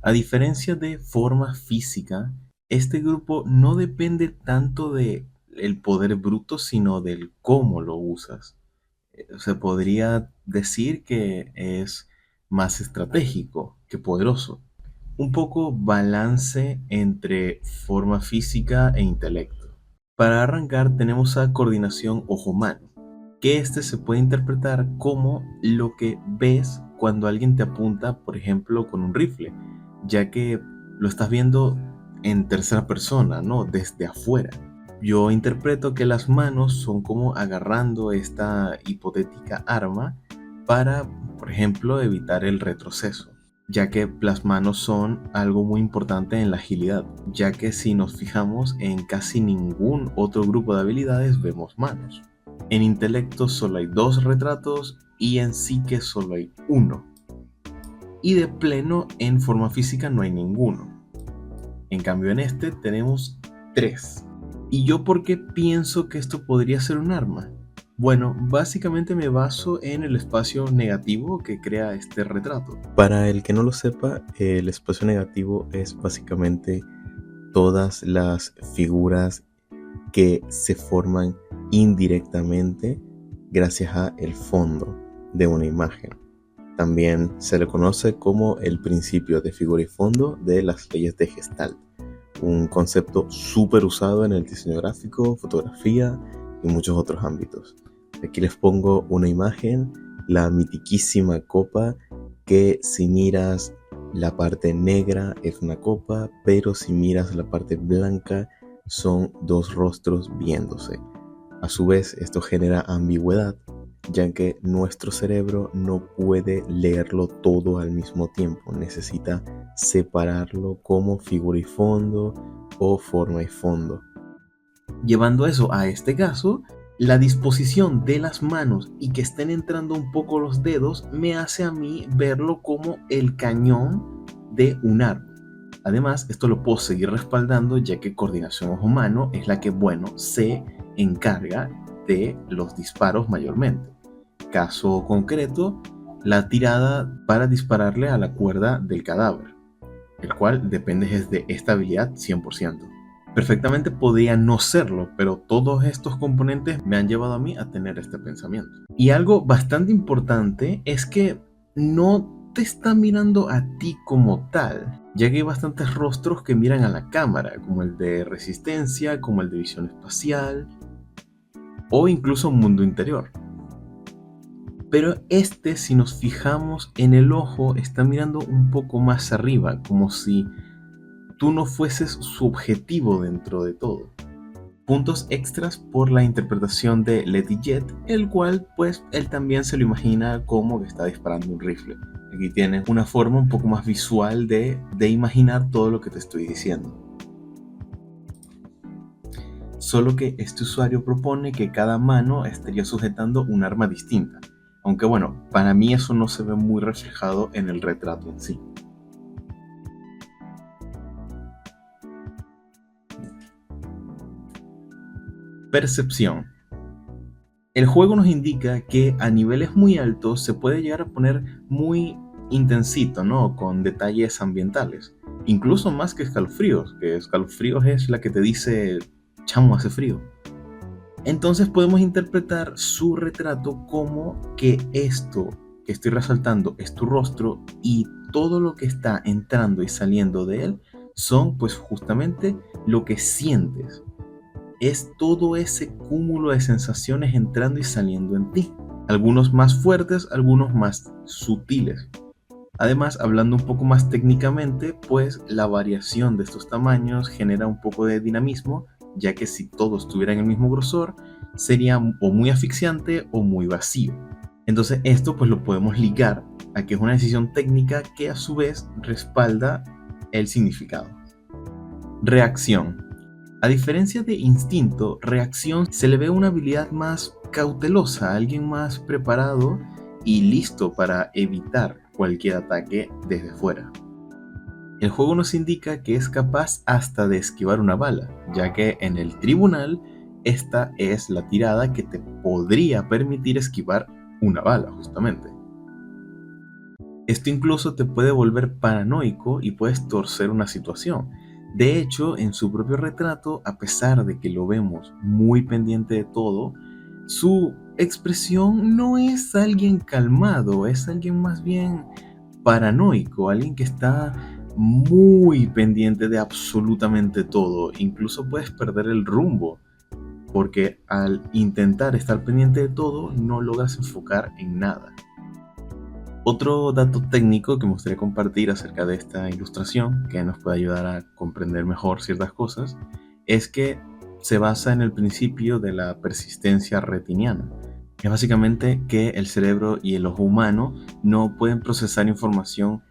A diferencia de forma física, este grupo no depende tanto de el poder bruto, sino del cómo lo usas. Se podría decir que es más estratégico que poderoso. Un poco balance entre forma física e intelecto. Para arrancar tenemos a coordinación ojo-mano, que este se puede interpretar como lo que ves cuando alguien te apunta, por ejemplo, con un rifle, ya que lo estás viendo en tercera persona, ¿no? Desde afuera. Yo interpreto que las manos son como agarrando esta hipotética arma para, por ejemplo, evitar el retroceso, ya que las manos son algo muy importante en la agilidad, ya que si nos fijamos en casi ningún otro grupo de habilidades vemos manos. En intelecto solo hay 2 retratos y en psique solo hay 1. Y de pleno en forma física no hay ninguno. En cambio en este tenemos 3. ¿Y yo por qué pienso que esto podría ser un arma? Bueno, básicamente me baso en el espacio negativo que crea este retrato. Para el que no lo sepa, el espacio negativo es básicamente todas las figuras que se forman indirectamente gracias a el fondo de una imagen. También se le conoce como el principio de figura y fondo de las leyes de Gestalt, un concepto súper usado en el diseño gráfico, fotografía y muchos otros ámbitos. Aquí les pongo una imagen, la mitiquísima copa, que si miras la parte negra es una copa, pero si miras la parte blanca son dos rostros viéndose. A su vez, esto genera ambigüedad, ya que nuestro cerebro no puede leerlo todo al mismo tiempo, necesita separarlo como figura y fondo o forma y fondo. Llevando eso a este caso, la disposición de las manos y que estén entrando un poco los dedos me hace a mí verlo como el cañón de un árbol. Además, esto lo puedo seguir respaldando ya que coordinación ojo-mano es la que, se encarga de los disparos mayormente. Caso concreto, la tirada para dispararle a la cuerda del cadáver, el cual depende de esta habilidad 100%. Perfectamente podría no serlo, pero todos estos componentes me han llevado a mí a tener este pensamiento. Y algo bastante importante es que no te está mirando a ti como tal, ya que hay bastantes rostros que miran a la cámara, como el de resistencia, como el de visión espacial, o incluso mundo interior. Pero si nos fijamos en el ojo, está mirando un poco más arriba, como si tú no fueses su objetivo dentro de todo. Puntos extras por la interpretación de Letty Jet, el cual él también se lo imagina como que está disparando un rifle. Aquí tienes una forma un poco más visual de imaginar todo lo que te estoy diciendo. Solo que este usuario propone que cada mano estaría sujetando un arma distinta. Aunque para mí eso no se ve muy reflejado en el retrato en sí. Percepción. El juego nos indica que a niveles muy altos se puede llegar a poner muy intensito, ¿no? Con detalles ambientales. Incluso más que escalofríos, que escalofríos es la que te dice, chamo, hace frío. Entonces podemos interpretar su retrato como que esto que estoy resaltando es tu rostro y todo lo que está entrando y saliendo de él son justamente lo que sientes. Es todo ese cúmulo de sensaciones entrando y saliendo en ti. Algunos más fuertes, algunos más sutiles. Además, hablando un poco más técnicamente, la variación de estos tamaños genera un poco de dinamismo, ya que si todos tuvieran el mismo grosor, sería o muy asfixiante o muy vacío. Entonces esto lo podemos ligar a que es una decisión técnica que a su vez respalda el significado. Reacción. A diferencia de instinto, reacción se le ve una habilidad más cautelosa, alguien más preparado y listo para evitar cualquier ataque desde fuera. El juego nos indica que es capaz hasta de esquivar una bala, ya que en el tribunal esta es la tirada que te podría permitir esquivar una bala, justamente. Esto incluso te puede volver paranoico y puedes torcer una situación. De hecho, en su propio retrato, a pesar de que lo vemos muy pendiente de todo, su expresión no es alguien calmado, es alguien más bien paranoico, alguien que está muy pendiente de absolutamente todo. Incluso puedes perder el rumbo, porque al intentar estar pendiente de todo, no logras enfocar en nada. Otro dato técnico que me gustaría compartir acerca de esta ilustración, que nos puede ayudar a comprender mejor ciertas cosas, es que se basa en el principio de la persistencia retiniana. Es básicamente que el cerebro y el ojo humano no pueden procesar información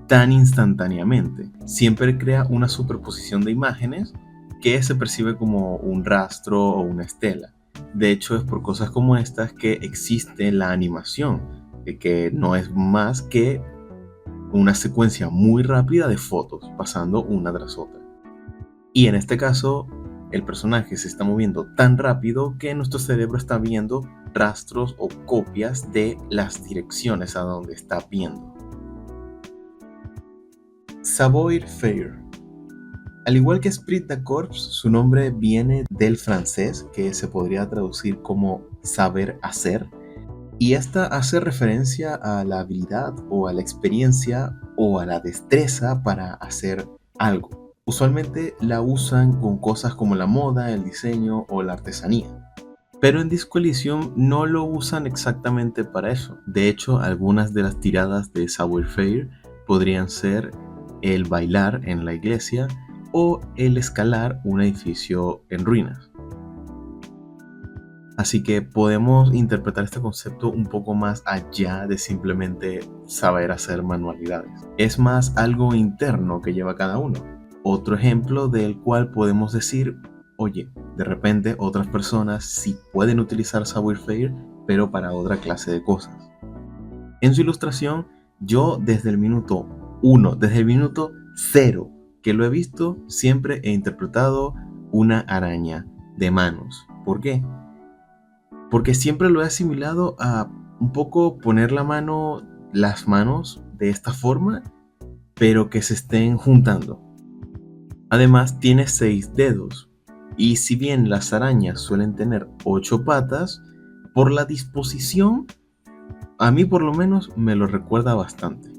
tan instantáneamente. Siempre crea una superposición de imágenes que se percibe como un rastro o una estela. De hecho, es por cosas como estas que existe la animación, que no es más que una secuencia muy rápida de fotos pasando una tras otra. Y en este caso, el personaje se está moviendo tan rápido que nuestro cerebro está viendo rastros o copias de las direcciones a donde está viendo. Savoir-faire. Al igual que Esprit de Corps, su nombre viene del francés, que se podría traducir como saber hacer, y esta hace referencia a la habilidad o a la experiencia o a la destreza para hacer algo. Usualmente la usan con cosas como la moda, el diseño o la artesanía. Pero en Disco Elysium no lo usan exactamente para eso. De hecho, algunas de las tiradas de Savoir-Faire podrían ser el bailar en la iglesia o el escalar un edificio en ruinas. Así que podemos interpretar este concepto un poco más allá de simplemente saber hacer manualidades. Es más algo interno que lleva cada uno. Otro ejemplo del cual podemos decir, oye, de repente otras personas sí pueden utilizar Savoir-Faire, pero para otra clase de cosas. En su ilustración, yo desde el minuto 1, desde el minuto 0 que lo he visto, siempre he interpretado una araña de manos. ¿Por qué? Porque siempre lo he asimilado a un poco poner las manos de esta forma, pero que se estén juntando. Además tiene 6 dedos, y si bien las arañas suelen tener 8 patas, por la disposición, a mí por lo menos me lo recuerda bastante.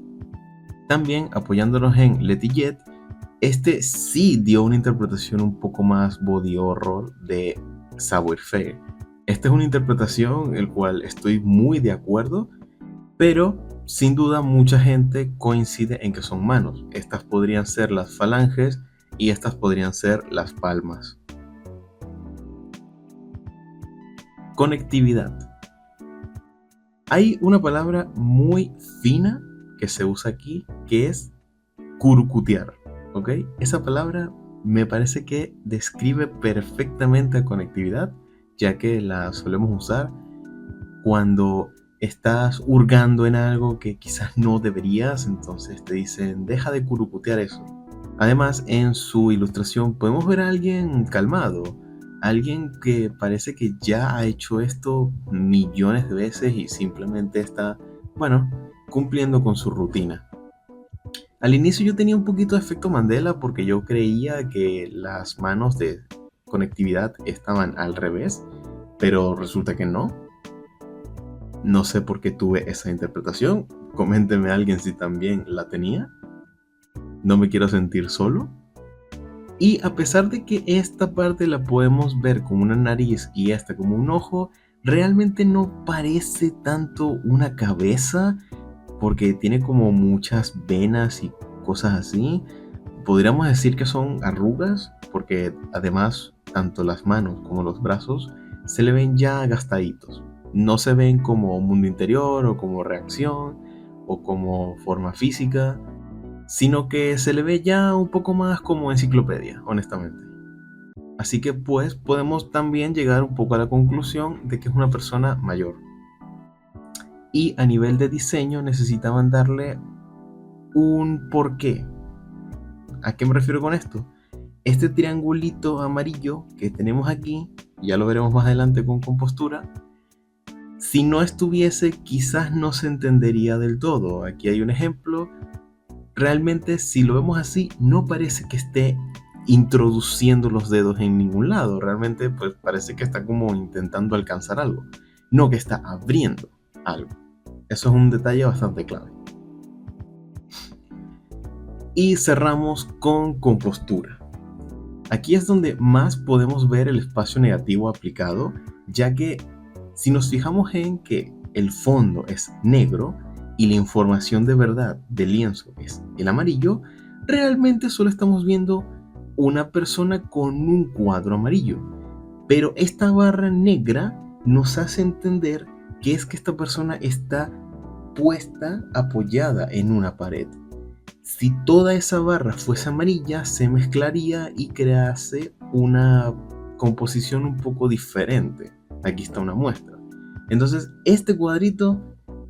También apoyándonos en Letillet, este sí dio una interpretación un poco más body horror de Savoir-Faire. Esta es una interpretación el cual estoy muy de acuerdo, pero sin duda mucha gente coincide en que son manos. Estas podrían ser las falanges y estas podrían ser las palmas. Conectividad. Hay una palabra muy fina que se usa aquí que es curucutear, ¿ok? Esa palabra me parece que describe perfectamente a conectividad, ya que la solemos usar cuando estás hurgando en algo que quizás no deberías, entonces te dicen, deja de curucutear eso. Además, en su ilustración podemos ver a alguien calmado, alguien que parece que ya ha hecho esto millones de veces y simplemente está, cumpliendo con su rutina. Al inicio yo tenía un poquito de efecto Mandela porque yo creía que las manos de conectividad estaban al revés, pero resulta que no. No sé por qué tuve esa interpretación. Coménteme alguien si también la tenía. No me quiero sentir solo. Y a pesar de que esta parte la podemos ver como una nariz y esta como un ojo, realmente no parece tanto una cabeza porque tiene como muchas venas y cosas así. Podríamos decir que son arrugas porque además tanto las manos como los brazos se le ven ya gastaditos. No se ven como mundo interior o como reacción o como forma física, sino que se le ve ya un poco más como enciclopedia, honestamente. Así que pues podemos también llegar un poco a la conclusión de que es una persona mayor. Y a nivel de diseño necesitaban darle un porqué. ¿A qué me refiero con esto? Este triangulito amarillo que tenemos aquí, ya lo veremos más adelante con compostura, si no estuviese quizás no se entendería del todo. Aquí hay un ejemplo. Realmente si lo vemos así no parece que esté introduciendo los dedos en ningún lado. Realmente pues parece que está como intentando alcanzar algo, no que está abriendo algo. Eso es un detalle bastante clave. Y cerramos con compostura. Aquí es donde más podemos ver el espacio negativo aplicado, ya que si nos fijamos en que el fondo es negro y la información de verdad del lienzo es el amarillo, realmente solo estamos viendo una persona con un cuadro amarillo. Pero esta barra negra nos hace entender que es que esta persona está puesta, apoyada en una pared. Si toda esa barra fuese amarilla, se mezclaría y crease una composición un poco diferente. Aquí está una muestra. Entonces, este cuadrito,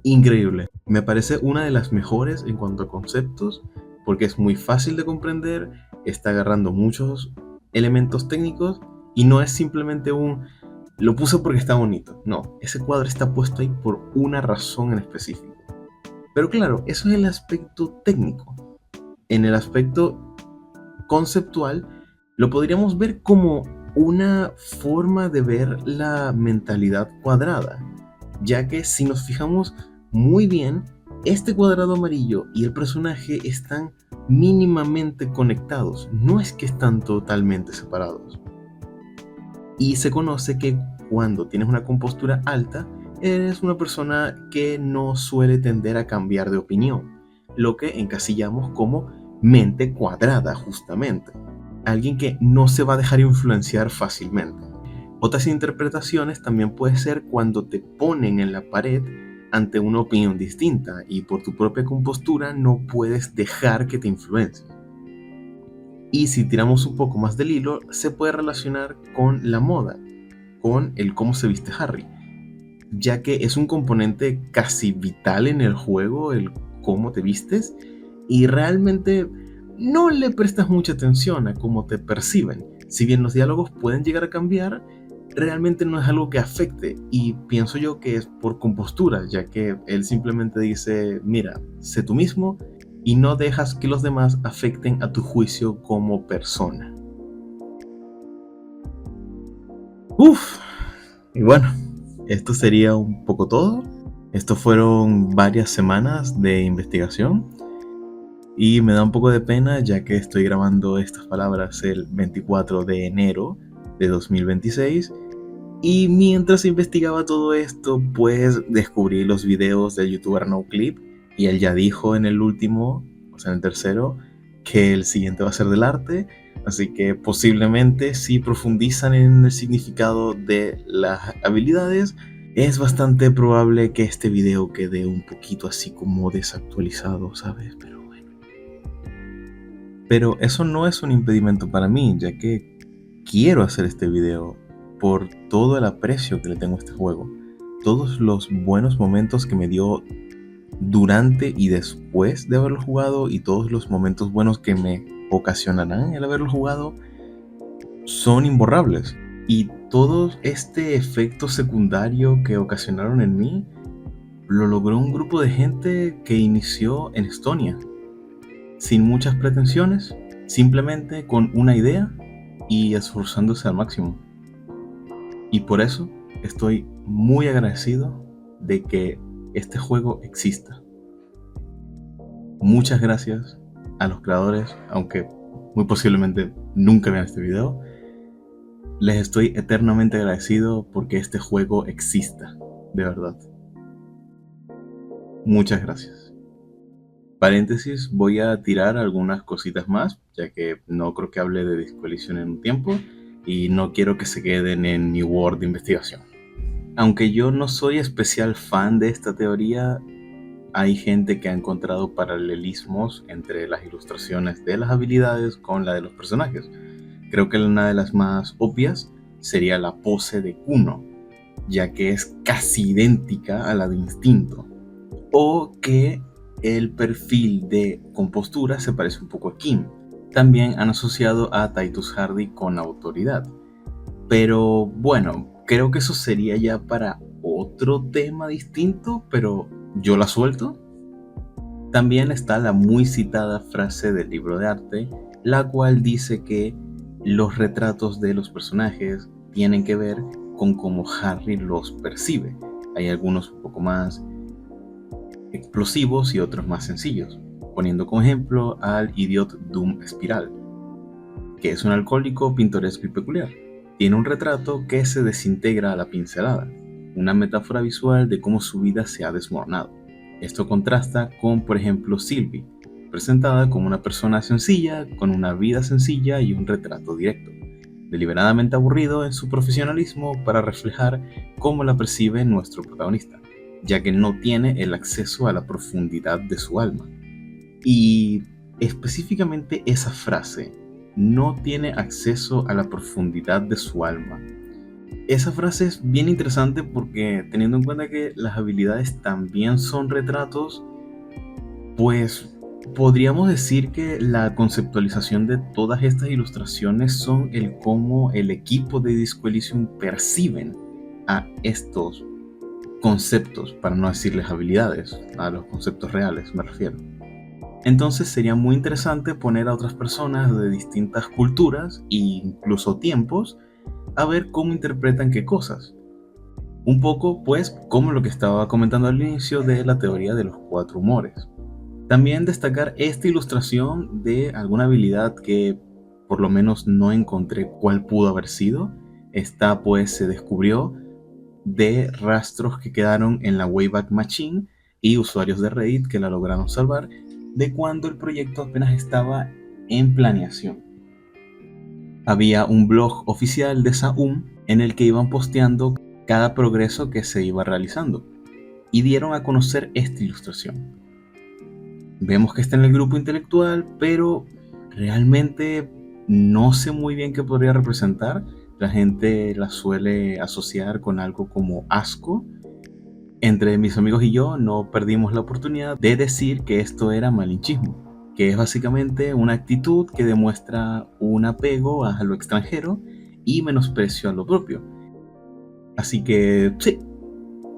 increíble. Me parece una de las mejores en cuanto a conceptos, porque es muy fácil de comprender, está agarrando muchos elementos técnicos y no es simplemente un lo puse porque está bonito. No, ese cuadro está puesto ahí por una razón en específico. Pero claro, eso es el aspecto técnico. En el aspecto conceptual, lo podríamos ver como una forma de ver la mentalidad cuadrada, ya que si nos fijamos muy bien, este cuadrado amarillo y el personaje están mínimamente conectados, no es que están totalmente separados. Y se conoce que cuando tienes una compostura alta, eres una persona que no suele tender a cambiar de opinión, lo que encasillamos como mente cuadrada justamente. Alguien que no se va a dejar influenciar fácilmente. Otras interpretaciones también puede ser cuando te ponen en la pared ante una opinión distinta y por tu propia compostura no puedes dejar que te influencie. Y si tiramos un poco más del hilo, se puede relacionar con la moda, con el cómo se viste Harry, ya que es un componente casi vital en el juego, el cómo te vistes, y realmente no le prestas mucha atención a cómo te perciben. Si bien los diálogos pueden llegar a cambiar, realmente no es algo que afecte, y pienso yo que es por compostura, ya que él simplemente dice, mira, sé tú mismo y no dejas que los demás afecten a tu juicio como persona. Uf, y bueno, esto sería un poco todo. Esto fueron varias semanas de investigación y me da un poco de pena ya que estoy grabando estas palabras el 24 de enero de 2026 y mientras investigaba todo esto pues descubrí los videos del youtuber NoClip y él ya dijo en el último, o sea en el tercero, que el siguiente va a ser del arte, así que posiblemente si profundizan en el significado de las habilidades es bastante probable que este video quede un poquito así como desactualizado, ¿sabes? Pero eso no es un impedimento para mí, ya que quiero hacer este video por todo el aprecio que le tengo a este juego. Todos los buenos momentos que me dio durante y después de haberlo jugado y todos los momentos buenos que me ocasionarán el haberlo jugado son imborrables. Y todo este efecto secundario que ocasionaron en mí lo logró un grupo de gente que inició en Estonia, sin muchas pretensiones, simplemente con una idea y esforzándose al máximo. Y por eso estoy muy agradecido de que este juego exista. Muchas gracias a los creadores, aunque muy posiblemente nunca vean este video. Les estoy eternamente agradecido porque este juego exista, de verdad. Muchas gracias. Paréntesis, voy a tirar algunas cositas más, ya que no creo que hable de Disco Elysium en un tiempo y no quiero que se queden en mi Word de investigación. Aunque yo no soy especial fan de esta teoría, hay gente que ha encontrado paralelismos entre las ilustraciones de las habilidades con la de los personajes. Creo que una de las más obvias sería la pose de Kuno, ya que es casi idéntica a la de Instinto, o que el perfil de compostura se parece un poco a Kim. También han asociado a Titus Hardy con autoridad. Pero bueno, creo que eso sería ya para otro tema distinto, pero yo la suelto. También está la muy citada frase del libro de arte, la cual dice que los retratos de los personajes tienen que ver con cómo Harry los percibe. Hay algunos un poco más explosivos y otros más sencillos, poniendo como ejemplo al Idiot Doom Spiral, que es un alcohólico pintoresco y peculiar. Tiene un retrato que se desintegra a la pincelada, una metáfora visual de cómo su vida se ha desmoronado. Esto contrasta con, por ejemplo, Sylvie, presentada como una persona sencilla, con una vida sencilla y un retrato directo, deliberadamente aburrido en su profesionalismo para reflejar cómo la percibe nuestro protagonista, ya que no tiene el acceso a la profundidad de su alma. Y específicamente esa frase, no tiene acceso a la profundidad de su alma. Esa frase es bien interesante porque teniendo en cuenta que las habilidades también son retratos, pues podríamos decir que la conceptualización de todas estas ilustraciones son el cómo el equipo de Disco Elysium perciben a estos conceptos, para no decirles habilidades, a los conceptos reales me refiero. Entonces sería muy interesante poner a otras personas de distintas culturas e incluso tiempos a ver cómo interpretan qué cosas. Un poco, pues, como lo que estaba comentando al inicio de la teoría de los cuatro humores. También destacar esta ilustración de alguna habilidad que por lo menos no encontré cuál pudo haber sido. Esta pues se descubrió de rastros que quedaron en la Wayback Machine y usuarios de Reddit que la lograron salvar de cuando el proyecto apenas estaba en planeación. Había un blog oficial de Saum en el que iban posteando cada progreso que se iba realizando y dieron a conocer esta ilustración. Vemos que está en el grupo intelectual, pero realmente no sé muy bien qué podría representar. La gente la suele asociar con algo como asco. Entre mis amigos y yo no perdimos la oportunidad de decir que esto era malinchismo, que es básicamente una actitud que demuestra un apego a lo extranjero y menosprecio a lo propio. Así que sí,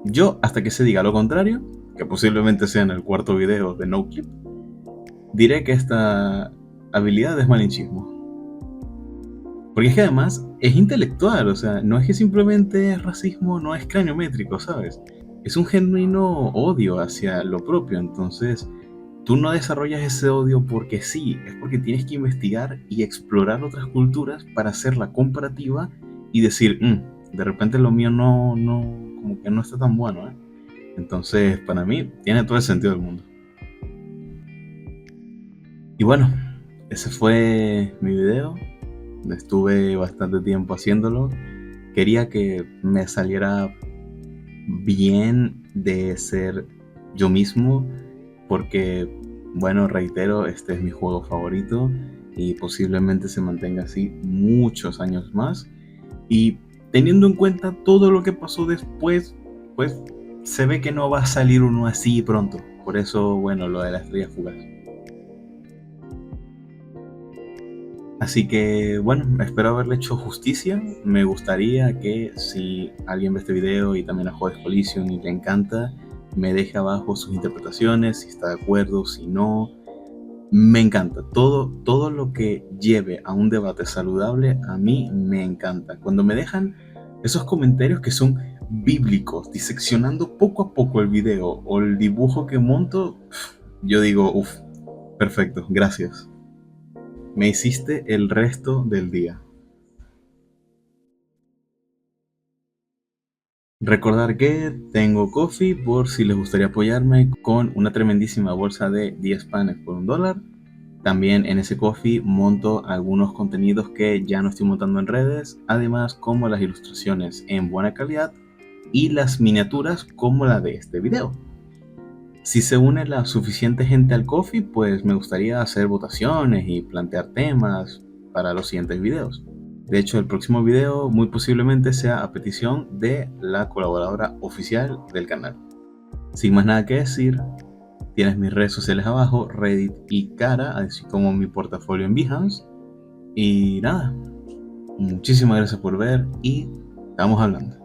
yo hasta que se diga lo contrario, que posiblemente sea en el cuarto video de NoClip, diré que esta habilidad es malinchismo. Porque es que además es intelectual, o sea, no es que simplemente es racismo, no es craniométrico, ¿sabes? Es un genuino odio hacia lo propio, entonces tú no desarrollas ese odio porque sí, es porque tienes que investigar y explorar otras culturas para hacer la comparativa y decir, de repente lo mío como que no está tan bueno, ¿eh? Entonces, para mí, tiene todo el sentido del mundo. Y bueno, ese fue mi video. Estuve bastante tiempo haciéndolo. Quería que me saliera bien de ser yo mismo, porque, bueno, reitero, este es mi juego favorito y posiblemente se mantenga así muchos años más. Y teniendo en cuenta todo lo que pasó después, pues se ve que no va a salir uno así pronto. Por eso, bueno, lo de la estrella fugaz. Así que bueno, espero haberle hecho justicia. Me gustaría que si alguien ve este video y también a Hades Collision y le encanta, me deje abajo sus interpretaciones, si está de acuerdo, si no. Me encanta. Todo lo que lleve a un debate saludable, a mí me encanta. Cuando me dejan esos comentarios que son bíblicos, diseccionando poco a poco el video o el dibujo que monto, yo digo, uff, perfecto, gracias. Me hiciste el resto del día. Recordar que tengo Coffee por si les gustaría apoyarme con una tremendísima bolsa de 10 panes por $1. También en ese Coffee monto algunos contenidos que ya no estoy montando en redes, además como las ilustraciones en buena calidad y las miniaturas como la de este video. Si se une la suficiente gente al Coffee, pues me gustaría hacer votaciones y plantear temas para los siguientes videos. De hecho, el próximo video muy posiblemente sea a petición de la colaboradora oficial del canal. Sin más nada que decir, tienes mis redes sociales abajo, Reddit y Cara, así como mi portafolio en Behance. Y nada, muchísimas gracias por ver y estamos hablando.